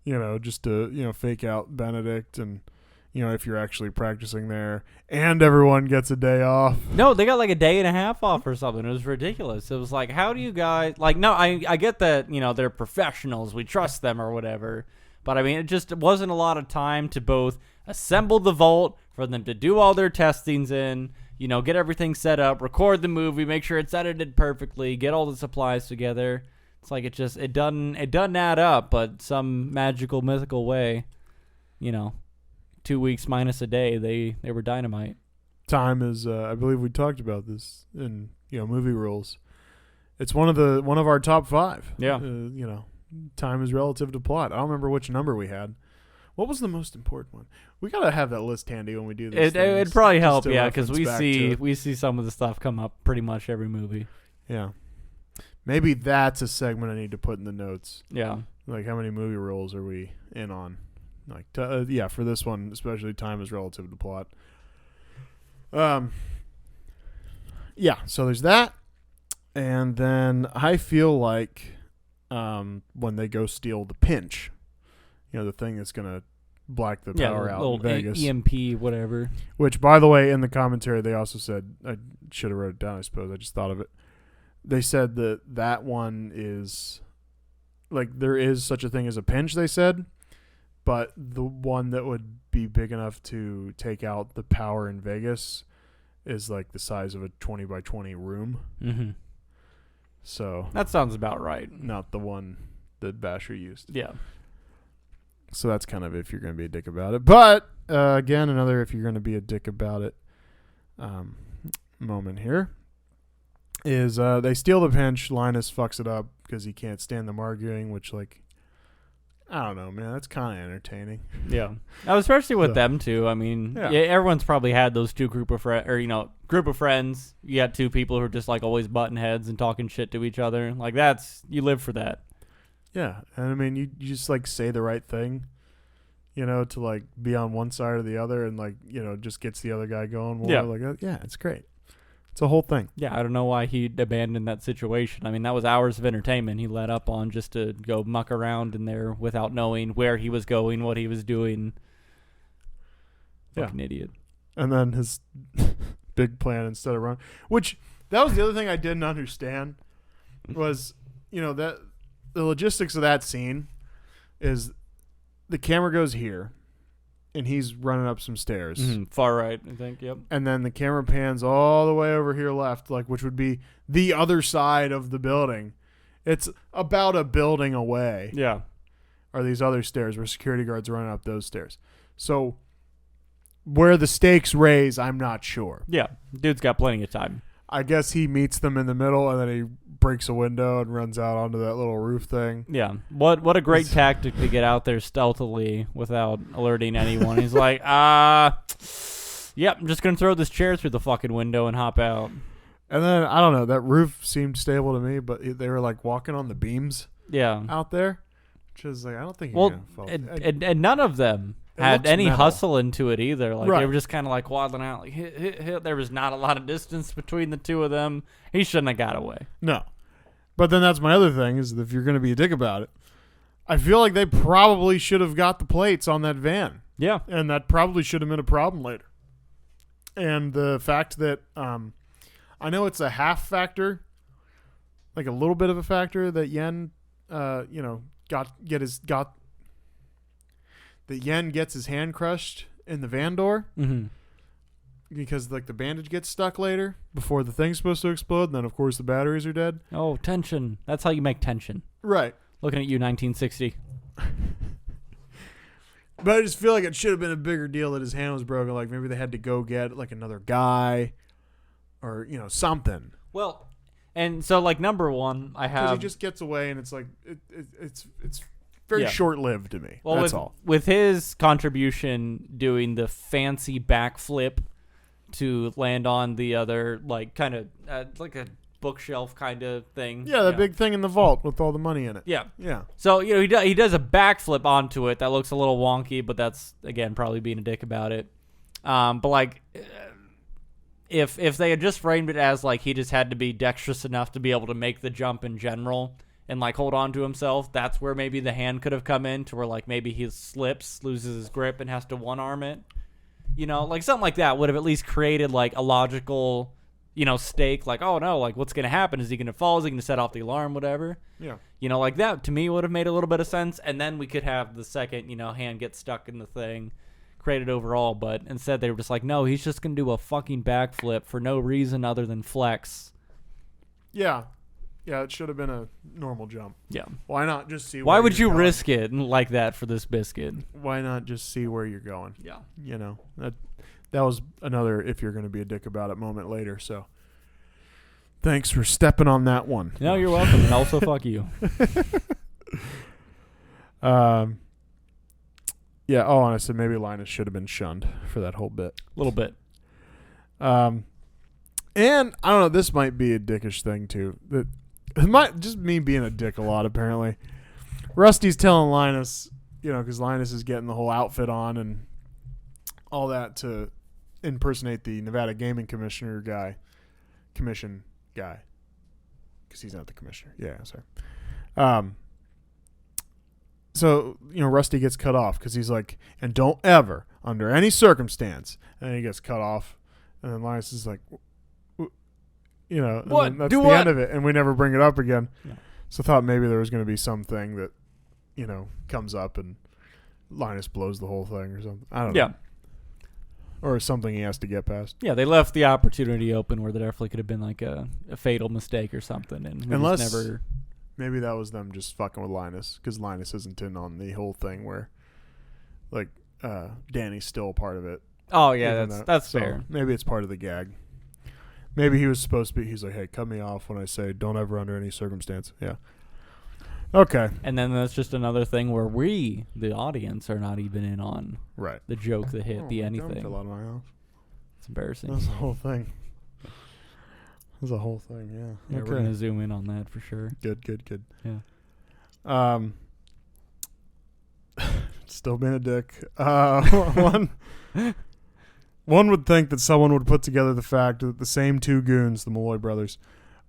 just to fake out Benedict and. If you're actually practicing there, and everyone gets a day off. No, they got like a day and a half off or something. It was ridiculous. It was like, how do you guys no? I get that they're professionals. We trust them or whatever. But I mean, it wasn't a lot of time to both assemble the vault for them to do all their testings in, get everything set up, record the movie, make sure it's edited perfectly, get all the supplies together. It's like it doesn't add up, but some magical mythical way, 2 weeks minus a day, they were dynamite. Time is, I believe we talked about this in movie rules. It's one of our top 5. Yeah. Time is relative to plot. I don't remember which number we had. What was the most important one? We gotta have that list handy when we do this. It'd probably help, yeah, because we see some of the stuff come up pretty much every movie. Yeah. Maybe that's a segment I need to put in the notes. Yeah. Like, how many movie roles are we in on? Like, for this one, especially, time is relative to plot. Yeah, so there's that. And then I feel like when they go steal the pinch, the thing that's going to black the power out in Vegas. EMP, whatever. Which, by the way, in the commentary, they also said, I should have wrote it down, I suppose. I just thought of it. They said that one is, like, there is such a thing as a pinch, they said. But the one that would be big enough to take out the power in Vegas is like the size of a 20 by 20 room. Mm-hmm. So that sounds about right. Not the one that Basher used. Yeah. So that's kind of if you're going to be a dick about it. But again, another if you're going to be a dick about it moment here is they steal the pinch. Linus fucks it up because he can't stand them arguing, which I don't know, man. That's kind of entertaining. Yeah, especially with them too. I mean, yeah, everyone's probably had those two group of friends. You got two people who are just like always butting heads and talking shit to each other. Like you live for that. Yeah, and I mean, you just like say the right thing, to like be on one side or the other, and like just gets the other guy going more. Yeah, yeah, it's great. It's a whole thing. Yeah, I don't know why he abandoned that situation. I mean, that was hours of entertainment he let up on just to go muck around in there without knowing where he was going, what he was doing. Fucking idiot. And then his big plan instead of run, which that was the other thing I didn't understand was, that the logistics of that scene is the camera goes here. And he's running up some stairs. Far right, I think, yep. And then the camera pans all the way over here left, which would be the other side of the building. It's about a building away. Yeah. Are these other stairs where security guards are running up those stairs. So where the stakes raise, I'm not sure. Yeah, dude's got plenty of time. I guess he meets them in the middle, and then he breaks a window and runs out onto that little roof thing. Yeah, what a great tactic to get out there stealthily without alerting anyone. He's like, yep, I'm just gonna throw this chair through the fucking window and hop out. And then, I don't know, that roof seemed stable to me, but they were like walking on the beams out there, which is like, I don't think you're going to fall. And none of them It had looks any metal. hustle into it either. Like, Right. they were just kind of like waddling out, like, hit, hit, hit. There was not a lot of distance between the two of them. He shouldn't have got away. No. But then that's my other thing, is that if you're going to be a dick about it, I feel like they probably should have got the plates on that van. Yeah. And that probably should have been a problem later. And the fact that I know it's a half factor, like a little bit of a factor that Yen, that Yen gets his hand crushed in the van door Mm-hmm. because like the bandage gets stuck later before the thing's supposed to explode. And then of course the batteries are dead. Oh, tension. That's how you make tension. Right. Looking at you, 1960. But I just feel like it should have been a bigger deal that his hand was broken. Like maybe they had to go get like another guy, or something. Well, and so like number one, I Because he have just gets away, and it's like it's very Yeah. short lived to me. well That's with, all. with his contribution doing the fancy backflip to land on the other like kind of like a bookshelf kind of thing. Yeah, that big thing in the vault with all the money in it. Yeah. Yeah. So he does a backflip onto it that looks a little wonky, but that's again probably being a dick about it. But like, if they had just framed it as like he just had to be dexterous enough to be able to make the jump in general and like hold on to himself, that's where maybe the hand could have come in, to where like maybe he slips, loses his grip, and has to one arm it. Like something like that would have at least created like a logical, stake. Like, oh no, like what's gonna happen? Is he gonna fall? Is he gonna set off the alarm? Whatever. Yeah. Like that to me would have made a little bit of sense, and then we could have the second, hand get stuck in the thing, created overall. But instead they were just like, no, he's just gonna do a fucking backflip for no reason other than flex. Yeah. Yeah, it should have been a normal jump. Yeah. Why not just see Why where would you're you going? risk it like that for this biscuit? Why not just see where you're going? Yeah. That was another if you're going to be a dick about it moment later. So thanks for stepping on that one. No, you're welcome, and also fuck you. Yeah. Oh, and I said maybe Linus should have been shunned for that whole bit. A little bit. And I don't know. This might be a dickish thing too. That it might just me being a dick a lot. Apparently, Rusty's telling Linus, because Linus is getting the whole outfit on and all that to impersonate the Nevada Gaming Commission guy, because he's not the commissioner. Yeah, sorry. So Rusty gets cut off because he's like, and don't ever, under any circumstance, and then he gets cut off, and then Linus is like, and What? then that's Do the what? end of it, and we never bring it up again. Yeah. So I thought maybe there was going to be something that, comes up and Linus blows the whole thing or something. I don't know. Yeah. Or something he has to get past. Yeah, they left the opportunity open where there definitely could have been like a fatal mistake or something, and we Unless- just never. Maybe that was them just fucking with Linus, because Linus isn't in on the whole thing where, like, Danny's still a part of it. Oh yeah, even that's so fair. Maybe it's part of the gag. Maybe he was supposed to be. He's like, hey, cut me off when I say don't ever under any circumstance. Yeah. Okay. And then that's just another thing where we, the audience, are not even in on Right. the joke that hit the my gum anything. fell out of my mouth. It's embarrassing. That's the whole thing. That's the whole thing. Yeah. Yeah, we're gonna zoom in on that for sure. Good. Yeah. Still being a dick. One would think that someone would put together the fact that the same two goons, the Malloy brothers,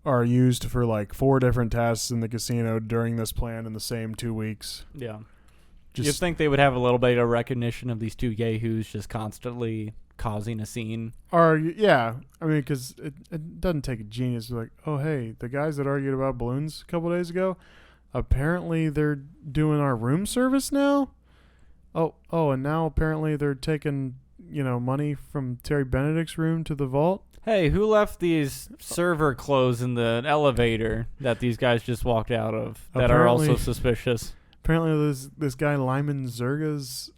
are used for like 4 different tasks in the casino during this plan in the same 2 weeks. Yeah. Just You'd think they would have a little bit of recognition of these two yahoos just constantly causing a scene. yeah. I mean, because it doesn't take a genius. Like, oh, hey, the guys that argued about balloons a couple days ago, apparently they're doing our room service now. Oh, and now apparently they're taking money from Terry Benedict's room to the vault. Hey, who left these server clothes in the elevator that these guys just walked out of that are also Apparently- suspicious? Apparently this guy Lyman Zerga's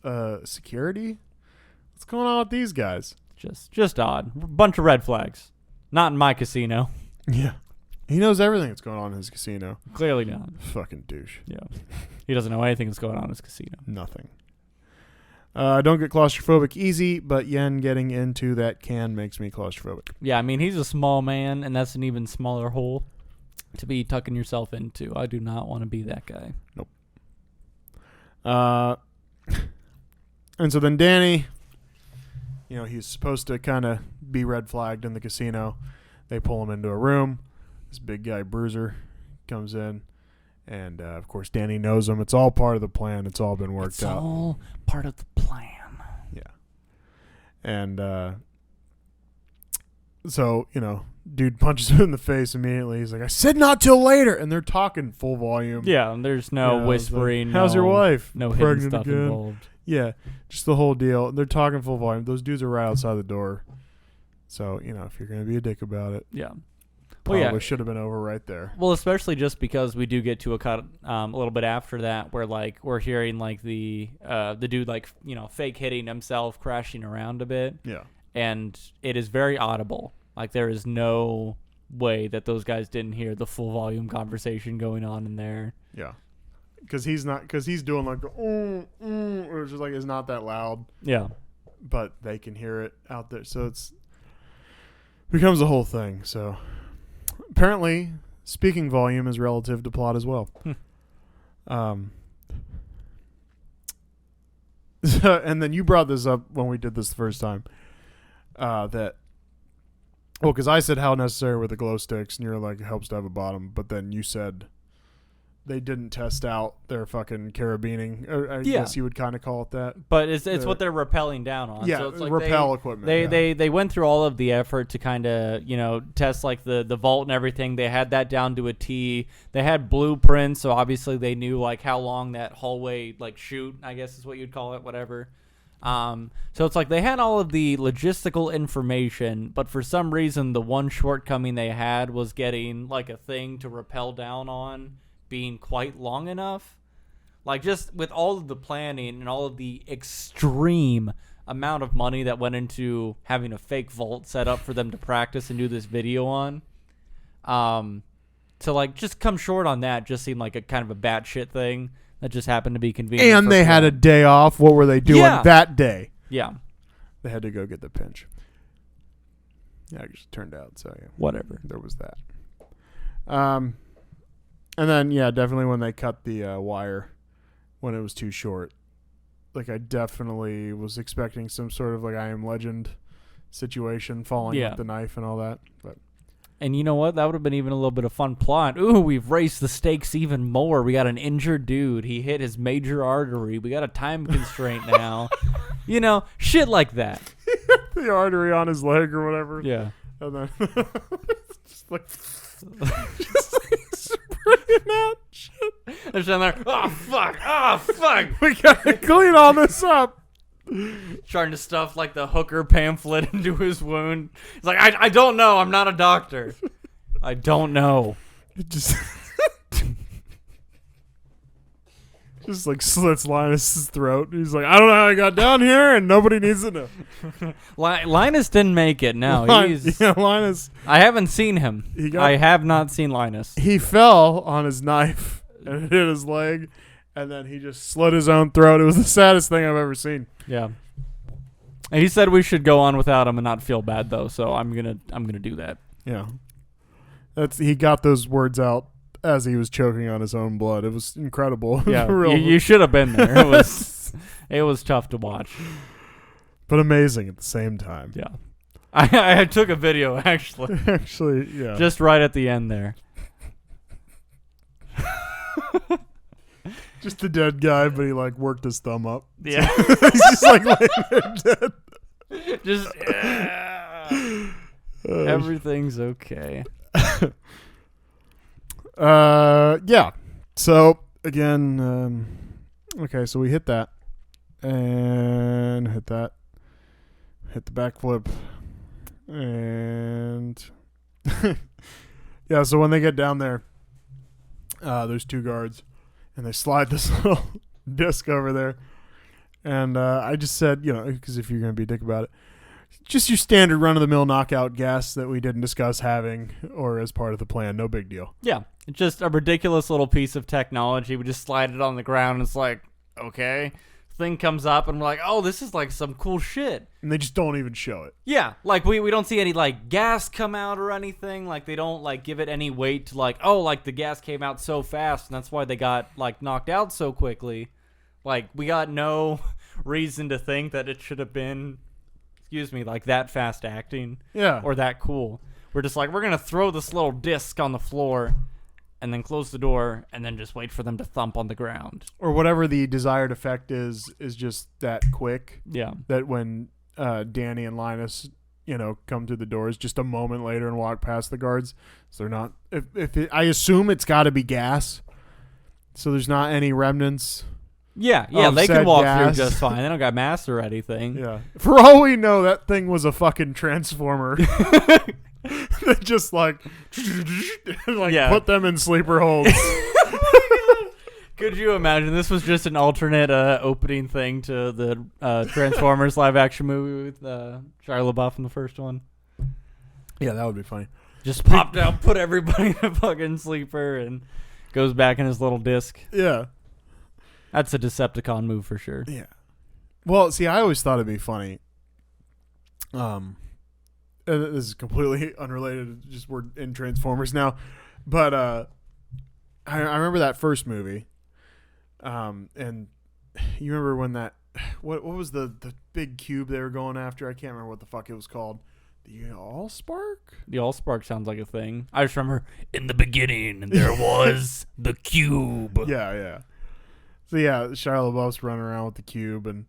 security. going on with these guys? Just odd. Bunch of red flags. Not in my casino. Yeah. He knows everything that's going on in his casino. Clearly not. Fucking douche. Yeah. He doesn't know anything that's going on in his casino. Nothing. Don't get claustrophobic easy, but Yen getting into that can makes me claustrophobic. Yeah, I mean, he's a small man, and that's an even smaller hole to be tucking yourself into. I do not want to be that guy. Nope. And so then Danny, he's supposed to kind of be red flagged in the casino. They pull him into a room. This big guy, Bruiser, comes in. And, of course, Danny knows him. It's all part of the plan. It's all been worked out. It's all part of the plan. Yeah. And so, dude punches him in the face immediately. He's like, I said not till later. And they're talking full volume. Yeah, and there's no whispering. Like, how's your wife? No Pregnant hidden stuff again? involved. Yeah, just the whole deal. They're talking full volume. Those dudes are right outside the door. So, if you're going to be a dick about it, Yeah. probably should have been over right there. Well, especially just because we do get to a cut a little bit after that where, like, we're hearing, like, the dude, like, fake hitting himself, crashing around a bit. Yeah. And it is very audible. Like, there is no way that those guys didn't hear the full volume conversation going on in there. Yeah. Because he's doing, like, the, or it's just, like, it's not that loud. Yeah. But they can hear it out there. So becomes a whole thing. So apparently speaking volume is relative to plot as well. And then you brought this up when we did this the first time, because I said how necessary were the glow sticks, and you're like, it helps to have a bottom, but then you said they didn't test out their fucking carabining, or I guess you would kind of call it that. But it's what they're rappelling down on. Yeah, so it's like rappel equipment. They went through all of the effort to kind of, test like the vault and everything. They had that down to a T. They had blueprints, so obviously they knew like how long that hallway like chute, I guess is what you'd call it, whatever. So it's like they had all of the logistical information, but for some reason the one shortcoming they had was getting like a thing to rappel down on being quite long enough. Like, just with all of the planning and all of the extreme amount of money that went into having a fake vault set up for them to practice and do this video on, to like just come short on that just seemed like a kind of a batshit thing that just happened to be convenient. And they had a day off. What were they doing that day? Yeah. They had to go get the pinch. Yeah, it just turned out. So yeah, whatever. There was that. And then, yeah, definitely when they cut the wire when it was too short. Like, I definitely was expecting some sort of, like, I Am Legend situation, falling with the knife and all that. And you know what? That would have been even a little bit of fun plot. Ooh, we've raised the stakes even more. We got an injured dude. He hit his major artery. We got a time constraint now. Shit like that. The artery on his leg or whatever. Yeah. And then just like spraying out shit. They're sitting there, oh fuck. We gotta clean all this up. Trying to stuff like the hooker pamphlet into his wound. He's like, I don't know. I'm not a doctor. I don't know. It just like slits Linus's throat. He's like, I don't know how I got down here, and nobody needs to know. Linus didn't make it. No, Linus. I haven't seen him. I have not seen Linus. He fell on his knife and it hit his leg, and then he just slit his own throat. It was the saddest thing I've ever seen. Yeah. And he said we should go on without him and not feel bad though. So I'm gonna do that. Yeah. He got those words out as he was choking on his own blood. It was incredible. Yeah, you should have been there. It was tough to watch, but amazing at the same time. Yeah, I took a video actually. Actually, yeah, just right at the end there. Just a dead guy, but he like worked his thumb up. Yeah, he's just like laying there dead. Just everything's okay. Yeah. So again, okay. So we hit that, and hit the backflip, and yeah. So when they get down there, there's two guards, and they slide this little disc over there, And I just said, because if you're going to be a dick about it, just your standard run-of-the-mill knockout gas that we didn't discuss having or as part of the plan. No big deal. Yeah, it's just a ridiculous little piece of technology. We just slide it on the ground, and it's like, okay. Thing comes up, and we're like, oh, this is like some cool shit. And they just don't even show it. Yeah, like we don't see any like gas come out or anything. Like they don't like give it any weight to like, oh, like the gas came out so fast, and that's why they got like knocked out so quickly. Like we got no reason to think that it should have been, like that fast acting. Yeah. Or that cool. We're just like, we're gonna throw this little disc on the floor, and then close the door, and then just wait for them to thump on the ground. Or whatever the desired effect is just that quick. Yeah. That when Danny and Linus, come through the doors just a moment later and walk past the guards. So they're not... I assume it's got to be gas. So there's not any remnants. Yeah, of they said can walk gas. through just fine. They don't got masks or anything. Yeah. For all we know, that thing was a fucking transformer. That just like Yeah. put them in sleeper holds. Could you imagine this was just an alternate opening thing to the Transformers live action movie with Shia LaBeouf in the first one? Yeah, that would be funny. Just popped out, put everybody in a fucking sleeper, and goes back in his little disc. Yeah. That's a Decepticon move for sure. Yeah. Well, see, I always thought it'd be funny. And this is completely unrelated. Just we're in Transformers now, but I remember that first movie. And you remember when that what was the big cube they were going after? I can't remember what the fuck it was called. The Allspark? The Allspark sounds like a thing. I just remember In the beginning, there was the cube. Yeah. So yeah, Shia LaBeouf's running around with the cube and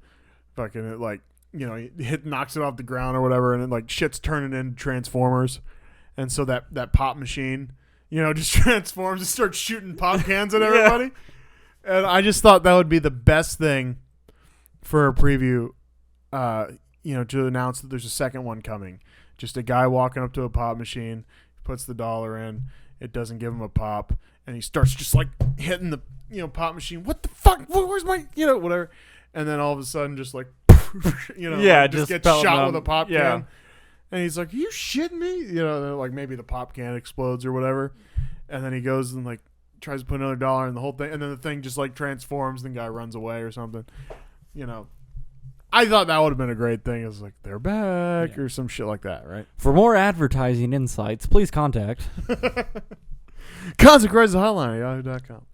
fucking it like, he knocks it off the ground or whatever, and it like shit's turning into Transformers. And so that pop machine, just transforms and starts shooting pop cans at everybody. Yeah. And I just thought that would be the best thing for a preview, to announce that there's a second one coming. Just a guy walking up to a pop machine, puts the dollar in, it doesn't give him a pop, and he starts just like hitting the pop machine. What the fuck? Where's my whatever? And then all of a sudden, just like just gets shot with a pop can. And he's like, "Are you shitting me?" Like maybe the pop can explodes or whatever. And then he goes and like tries to put another dollar in the whole thing, and then the thing just like transforms. And the guy runs away or something. I thought that would have been a great thing. It was like, they're back or some shit like that, right? For more advertising insights, please contact Consequences Hotline at yahoo.com.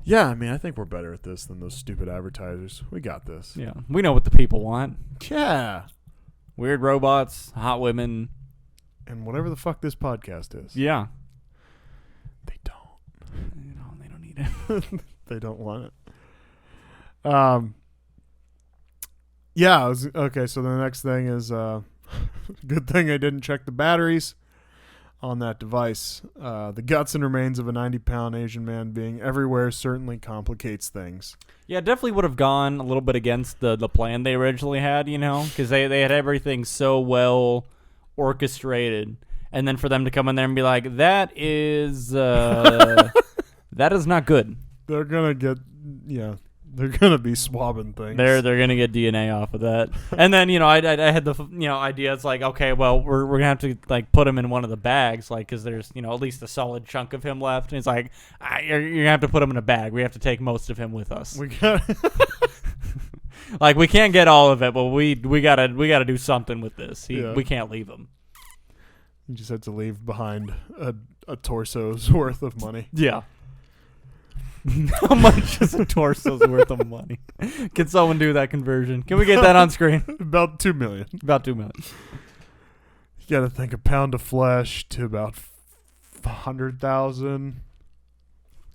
Yeah, I mean, I think we're better at this than those stupid advertisers. We got this. Yeah, we know what the people want. Yeah. Weird robots, hot women. And whatever the fuck this podcast is. Yeah. They don't. They don't need it. They don't want it. Yeah, okay, so the next thing is good thing I didn't check the batteries on that device. The guts and remains of a 90-pound Asian man being everywhere certainly complicates things. Yeah, definitely would have gone a little bit against the plan they originally had, because they had everything so well orchestrated. And then for them to come in there and be like, that is that is not good. They're going to get, they're gonna be swabbing things. They're gonna get DNA off of that, and then I had the idea. It's like, okay, well we're gonna have to like put him in one of the bags, like because there's at least a solid chunk of him left. And it's like you're gonna have to put him in a bag. We have to take most of him with us. We got like we can't get all of it, but we gotta do something with this. We can't leave him. You just have to leave behind a torso's worth of money. Yeah. How much is a torso's worth of money? Can someone do that conversion? Can we get that on screen? About $2 million. About $2 million. You got to think a pound of flesh to about 100,000.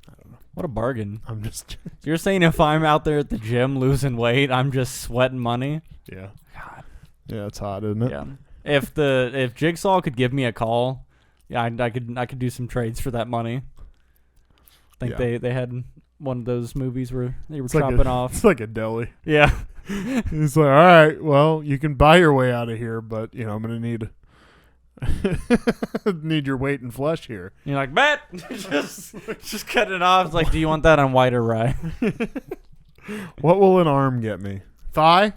I don't know. What a bargain! I'm just. So you're saying if I'm out there at the gym losing weight, I'm just sweating money? Yeah. God. Yeah, it's hot, isn't it? Yeah. If Jigsaw could give me a call, I could do some trades for that money. I think they had one of those movies where they were chopping off. It's like a deli. Yeah. It's like, all right, well, you can buy your way out of here, but I'm gonna need need your weight in flesh here. You're like, bet just cut it off. It's like, do you want that on white or rye? What will an arm get me? Thigh?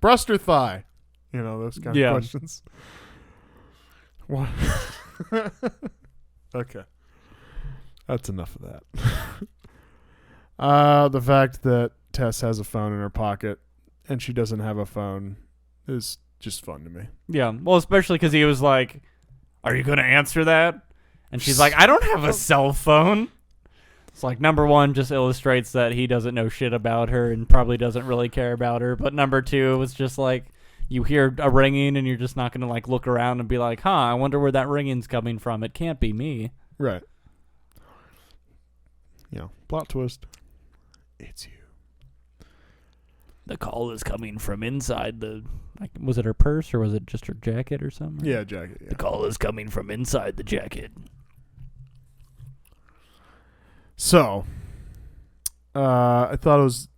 Breast or thigh? You know, those kind of questions. What? Okay. That's enough of that. The fact that Tess has a phone in her pocket and she doesn't have a phone is just fun to me. Yeah. Well, especially because he was like, "Are you going to answer that?" And she's like, "I don't have a cell phone." It's like, number one, just illustrates that he doesn't know shit about her and probably doesn't really care about her. But number two, it was just like, you hear a ringing and you're just not going to like look around and be like, "Huh, I wonder where that ringing's coming from. It can't be me." Right. You know, plot twist. It's you. The call is coming from inside the, like, was it her purse or was it just her jacket or something? Yeah, jacket. Yeah. The call is coming from inside the jacket. So, I thought it was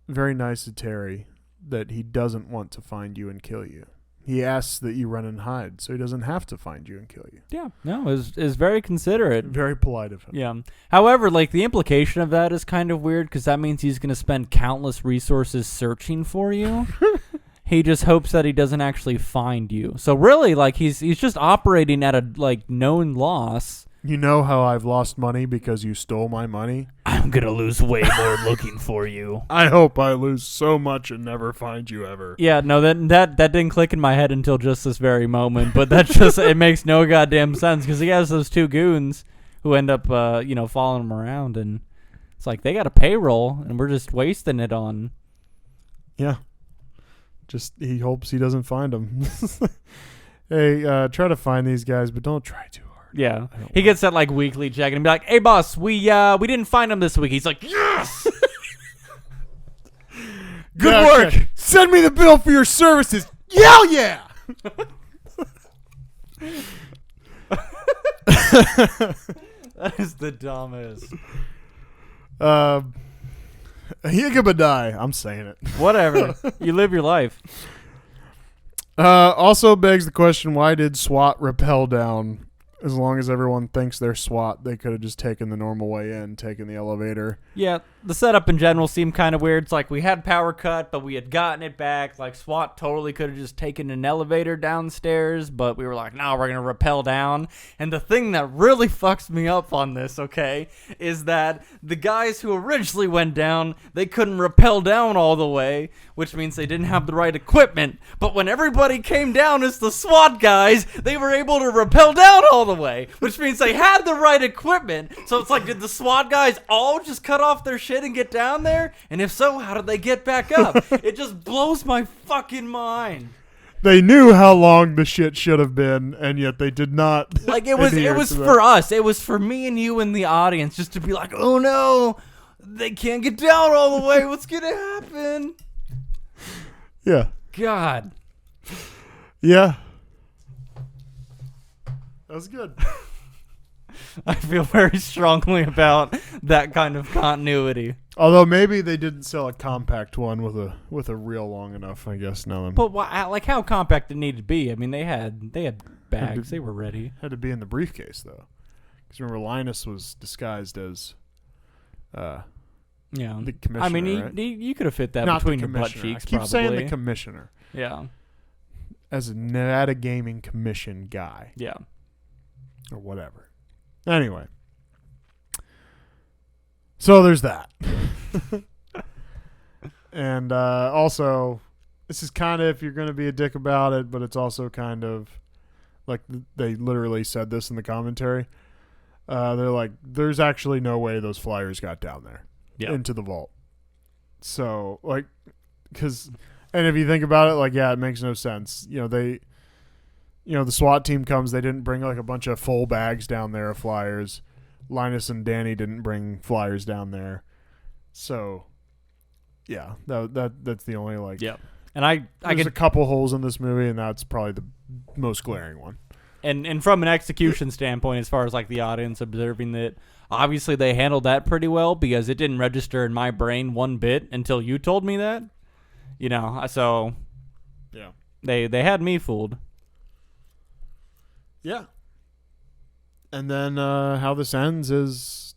very nice of Terry that he doesn't want to find you and kill you. He asks that you run and hide so he doesn't have to find you and kill you. Yeah, no, is very considerate. Very polite of him. Yeah. However, like, the implication of that is kind of weird because that means he's going to spend countless resources searching for you. He just hopes that he doesn't actually find you. So really, like, he's just operating at a, like, known loss. You know how I've lost money because you stole my money? I'm going to lose way more looking for you. I hope I lose so much and never find you ever. Yeah, no, that didn't click in my head until just this very moment. But that just, it makes no goddamn sense because he has those two goons who end up, following him around. And it's like, they got a payroll and we're just wasting it on. Yeah. Just, he hopes he doesn't find them. Hey, try to find these guys, but don't try too hard. Yeah, he gets that like weekly check and be like, "Hey boss, we didn't find him this week." He's like, "Yes, good work. Okay. Send me the bill for your services." Yeah. That is the dumbest. Yigabadai. I'm saying it. Whatever, you live your life. Also begs the question: why did SWAT rappel down? As long as everyone thinks they're SWAT, they could have just taken the normal way in, taken the elevator. Yeah, the setup in general seemed kind of weird. It's like we had power cut, but we had gotten it back. Like, SWAT totally could have just taken an elevator downstairs, but we were like, no, we're going to rappel down. And the thing that really fucks me up on this, okay, is that the guys who originally went down, they couldn't rappel down all the way, which means they didn't have the right equipment. But when everybody came down as the SWAT guys, they were able to rappel down all the way, which means they had the right equipment. So it's like, did the SWAT guys all just cut off their shit and get down there? And if so, how did they get back up? It just blows my fucking mind. They knew how long the shit should have been, and yet they did not. Like, it was for us. It was for me and you in the audience just to be like, oh no, they can't get down all the way. What's gonna happen? Yeah. God. Yeah. That was good. I feel very strongly about that kind of continuity. Although maybe they didn't sell a compact one with a reel long enough, I guess. Now, But like, how compact it needed to be? I mean, they had bags. They were ready. Had to be in the briefcase though, because remember Linus was disguised as, Yeah. the commissioner. I mean, right? you could have fit that Not between the your butt commissioner. cheeks. I keep probably. saying the commissioner Yeah. as a Nevada Gaming Commission guy Yeah. or whatever. Anyway, so there's that. And also, this is kind of, if you're going to be a dick about it, but it's also kind of like they literally said this in the commentary. They're like, there's actually no way those flyers got down there into the vault. So, like, because, and if you think about it, like, yeah, it makes no sense. The SWAT team comes, they didn't bring like a bunch of full bags down there of flyers. Linus and Danny didn't bring flyers down there. So, yeah, that's the only, like, And there's a couple holes in this movie, and that's probably the most glaring one. And from an execution standpoint, as far as like the audience observing that, obviously they handled that pretty well because it didn't register in my brain one bit until you told me that. So Yeah. they had me fooled. Yeah. And then how this ends is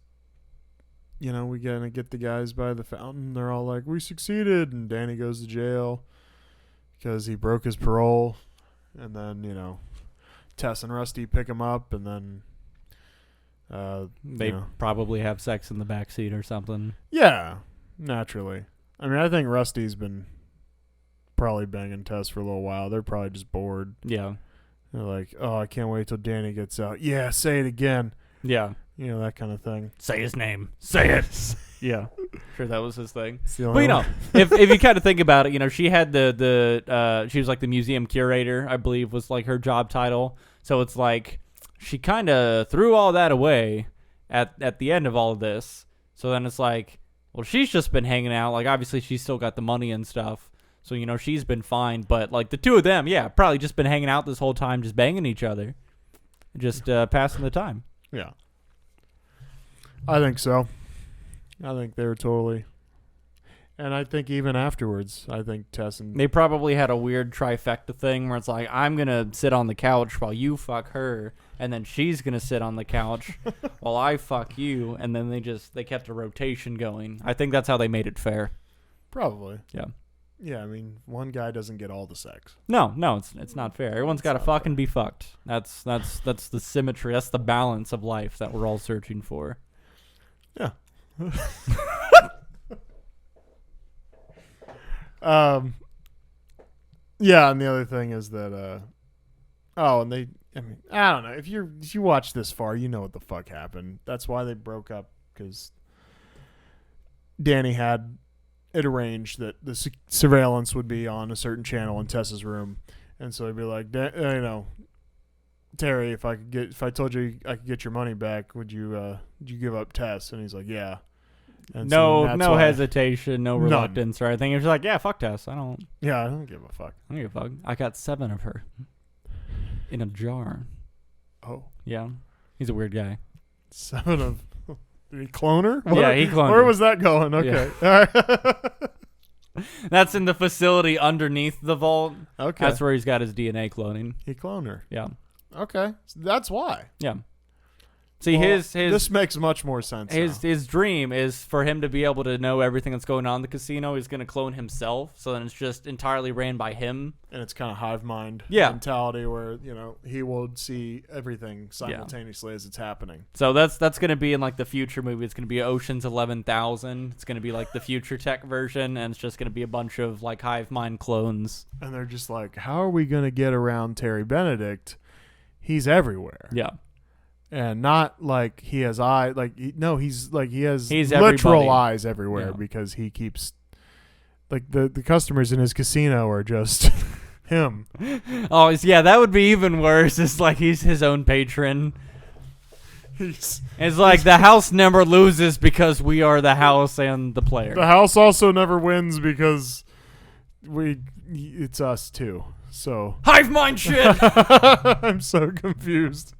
we gonna get the guys by the fountain. They're all like, we succeeded. And Danny goes to jail because he broke his parole. And then, Tess and Rusty pick him up. And then They probably have sex in the backseat or something. Yeah, naturally. I mean, I think Rusty's been probably banging Tess for a little while. They're probably just bored. Yeah. They're like, oh, I can't wait till Danny gets out. Yeah, say it again. Yeah. That kind of thing. Say his name. Say it. Yeah. Sure, that was his thing. But if you kind of think about it, she had she was like the museum curator, I believe was like her job title. So it's like she kind of threw all that away at the end of all of this. So then it's like, well, she's just been hanging out. Like, obviously she's still got the money and stuff. So, she's been fine. But like the two of them, yeah, probably just been hanging out this whole time, just banging each other. Just passing the time. Yeah. I think so. I think they were totally. And I think even afterwards, I think Tess and... They probably had a weird trifecta thing where it's like, I'm going to sit on the couch while you fuck her, and then she's going to sit on the couch while I fuck you, and then they kept a rotation going. I think that's how they made it fair. Probably. Yeah. Yeah, I mean, one guy doesn't get all the sex. No, it's not fair. Everyone's got to fucking be fucked. That's the symmetry. That's the balance of life that we're all searching for. Yeah. Yeah, and the other thing is that I don't know. If you watch this far, you know what the fuck happened. That's why they broke up, because Danny had it arranged that the surveillance would be on a certain channel in Tessa's room, and so he'd be like, Terry, if I told you I could get your money back, would you give up Tess? And he's like, yeah. And no hesitation, no reluctance, none. or anything. He was like, yeah, fuck Tess. I don't give a fuck. I don't give a fuck. I got 7 of her in a jar. Oh. Yeah. He's a weird guy. 7 of... Did he clone her? Yeah, he cloned her. Where was that going? Okay. Yeah. All right. That's in the facility underneath the vault. Okay. That's where he's got his DNA cloning. He cloned her. Yeah. Okay. That's why. Yeah. See, Well, his this makes much more sense. his dream is for him to be able to know everything that's going on in the casino. He's going to clone himself, so then it's just entirely ran by him. And it's kind of hive mind mentality where, he will see everything simultaneously as it's happening. So that's going to be in like the future movie. It's going to be Ocean's 11,000. It's going to be like the future tech version, and it's just going to be a bunch of like hive mind clones. And they're just like, how are we going to get around Terry Benedict? He's everywhere. Yeah. And not like he has eyes, he's literal everybody. eyes everywhere because he keeps, like, the customers in his casino are just him. Oh, yeah, that would be even worse. It's like he's his own patron. It's like the house never loses because we are the house and the player. The house also never wins because it's us too. So hive mind shit. I'm so confused.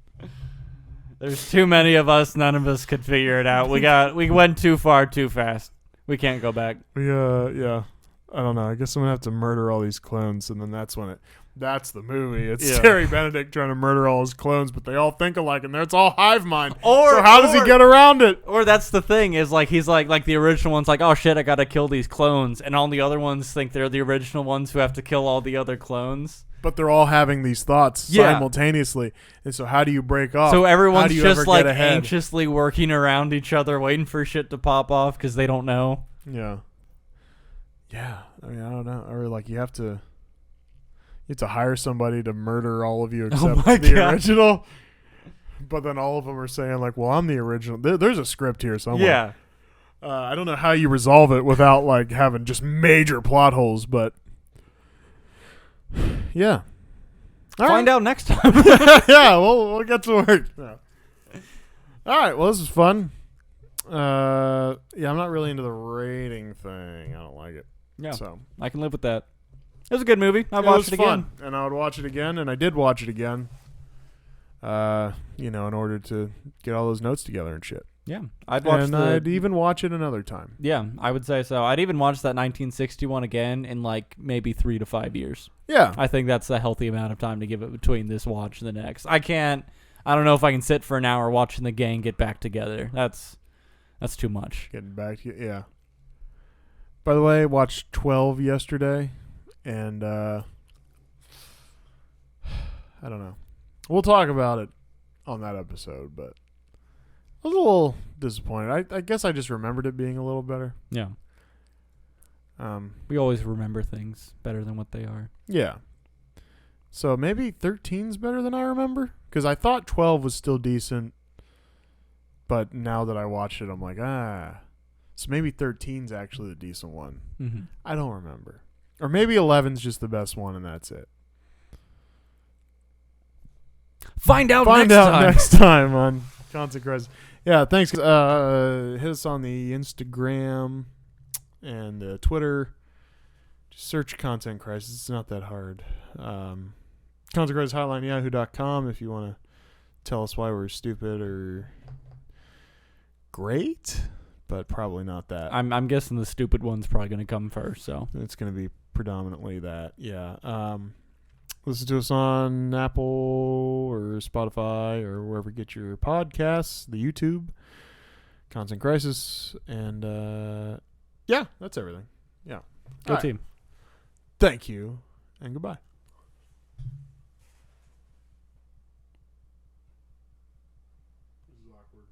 There's too many of us. None of us could figure it out. We went too far too fast. We can't go back. Yeah. I don't know. I guess I'm gonna have to murder all these clones, and then that's the movie. It's Terry Benedict trying to murder all his clones, but they all think alike, and it's all hive mind. So how does he get around it? Or that's the thing is like he's like the original one's like, oh shit, I gotta kill these clones, and all the other ones think they're the original ones who have to kill all the other clones. But they're all having these thoughts simultaneously. And so how do you break off? So everyone's just like anxiously working around each other, waiting for shit to pop off because they don't know. Yeah. Yeah. I mean, I don't know. Or like you have to hire somebody to murder all of you except the original. But then all of them are saying like, well, I'm the original. There's a script here somewhere. Yeah. I don't know how you resolve it without like having just major plot holes, but yeah. Find out next time. Yeah, we'll get to work. Yeah. All right, well, this is fun. I'm not really into the rating thing. I don't like it. Yeah, so I can live with that. It was a good movie. I'd watch it again. And I would watch it again, and I did watch it again. In order to get all those notes together and shit. Yeah, I'd even watch it another time. Yeah, I would say so. I'd even watch that 1961 again in like maybe 3 to 5 years. Yeah, I think that's a healthy amount of time to give it between this watch and the next. I don't know if I can sit for an hour watching the gang get back together. That's too much. Getting back to you. Yeah. By the way, watched 12 yesterday, and I don't know. We'll talk about it on that episode, but I was a little disappointed. I guess I just remembered it being a little better. Yeah. We always remember things better than what they are. Yeah. So maybe 13's better than I remember? Because I thought 12 was still decent, but now that I watched it, I'm like, So maybe 13's actually the decent one. Mm-hmm. I don't remember. Or maybe 11's just the best one, and that's it. Find out next time on Consequences. Yeah, thanks. Hit us on the Instagram and the Twitter. Just search Content Crisis. It's not that hard. Consequences Hotline Yahoo.com if you want to tell us why we're stupid or great, but probably not that. I'm guessing the stupid one's probably going to come first, so. It's going to be predominantly that, yeah. Listen to us on Apple or Spotify or wherever you get your podcasts, the YouTube, Content Crisis, and yeah, that's everything. Yeah. Go All team. right. Thank you, and goodbye. This is awkward.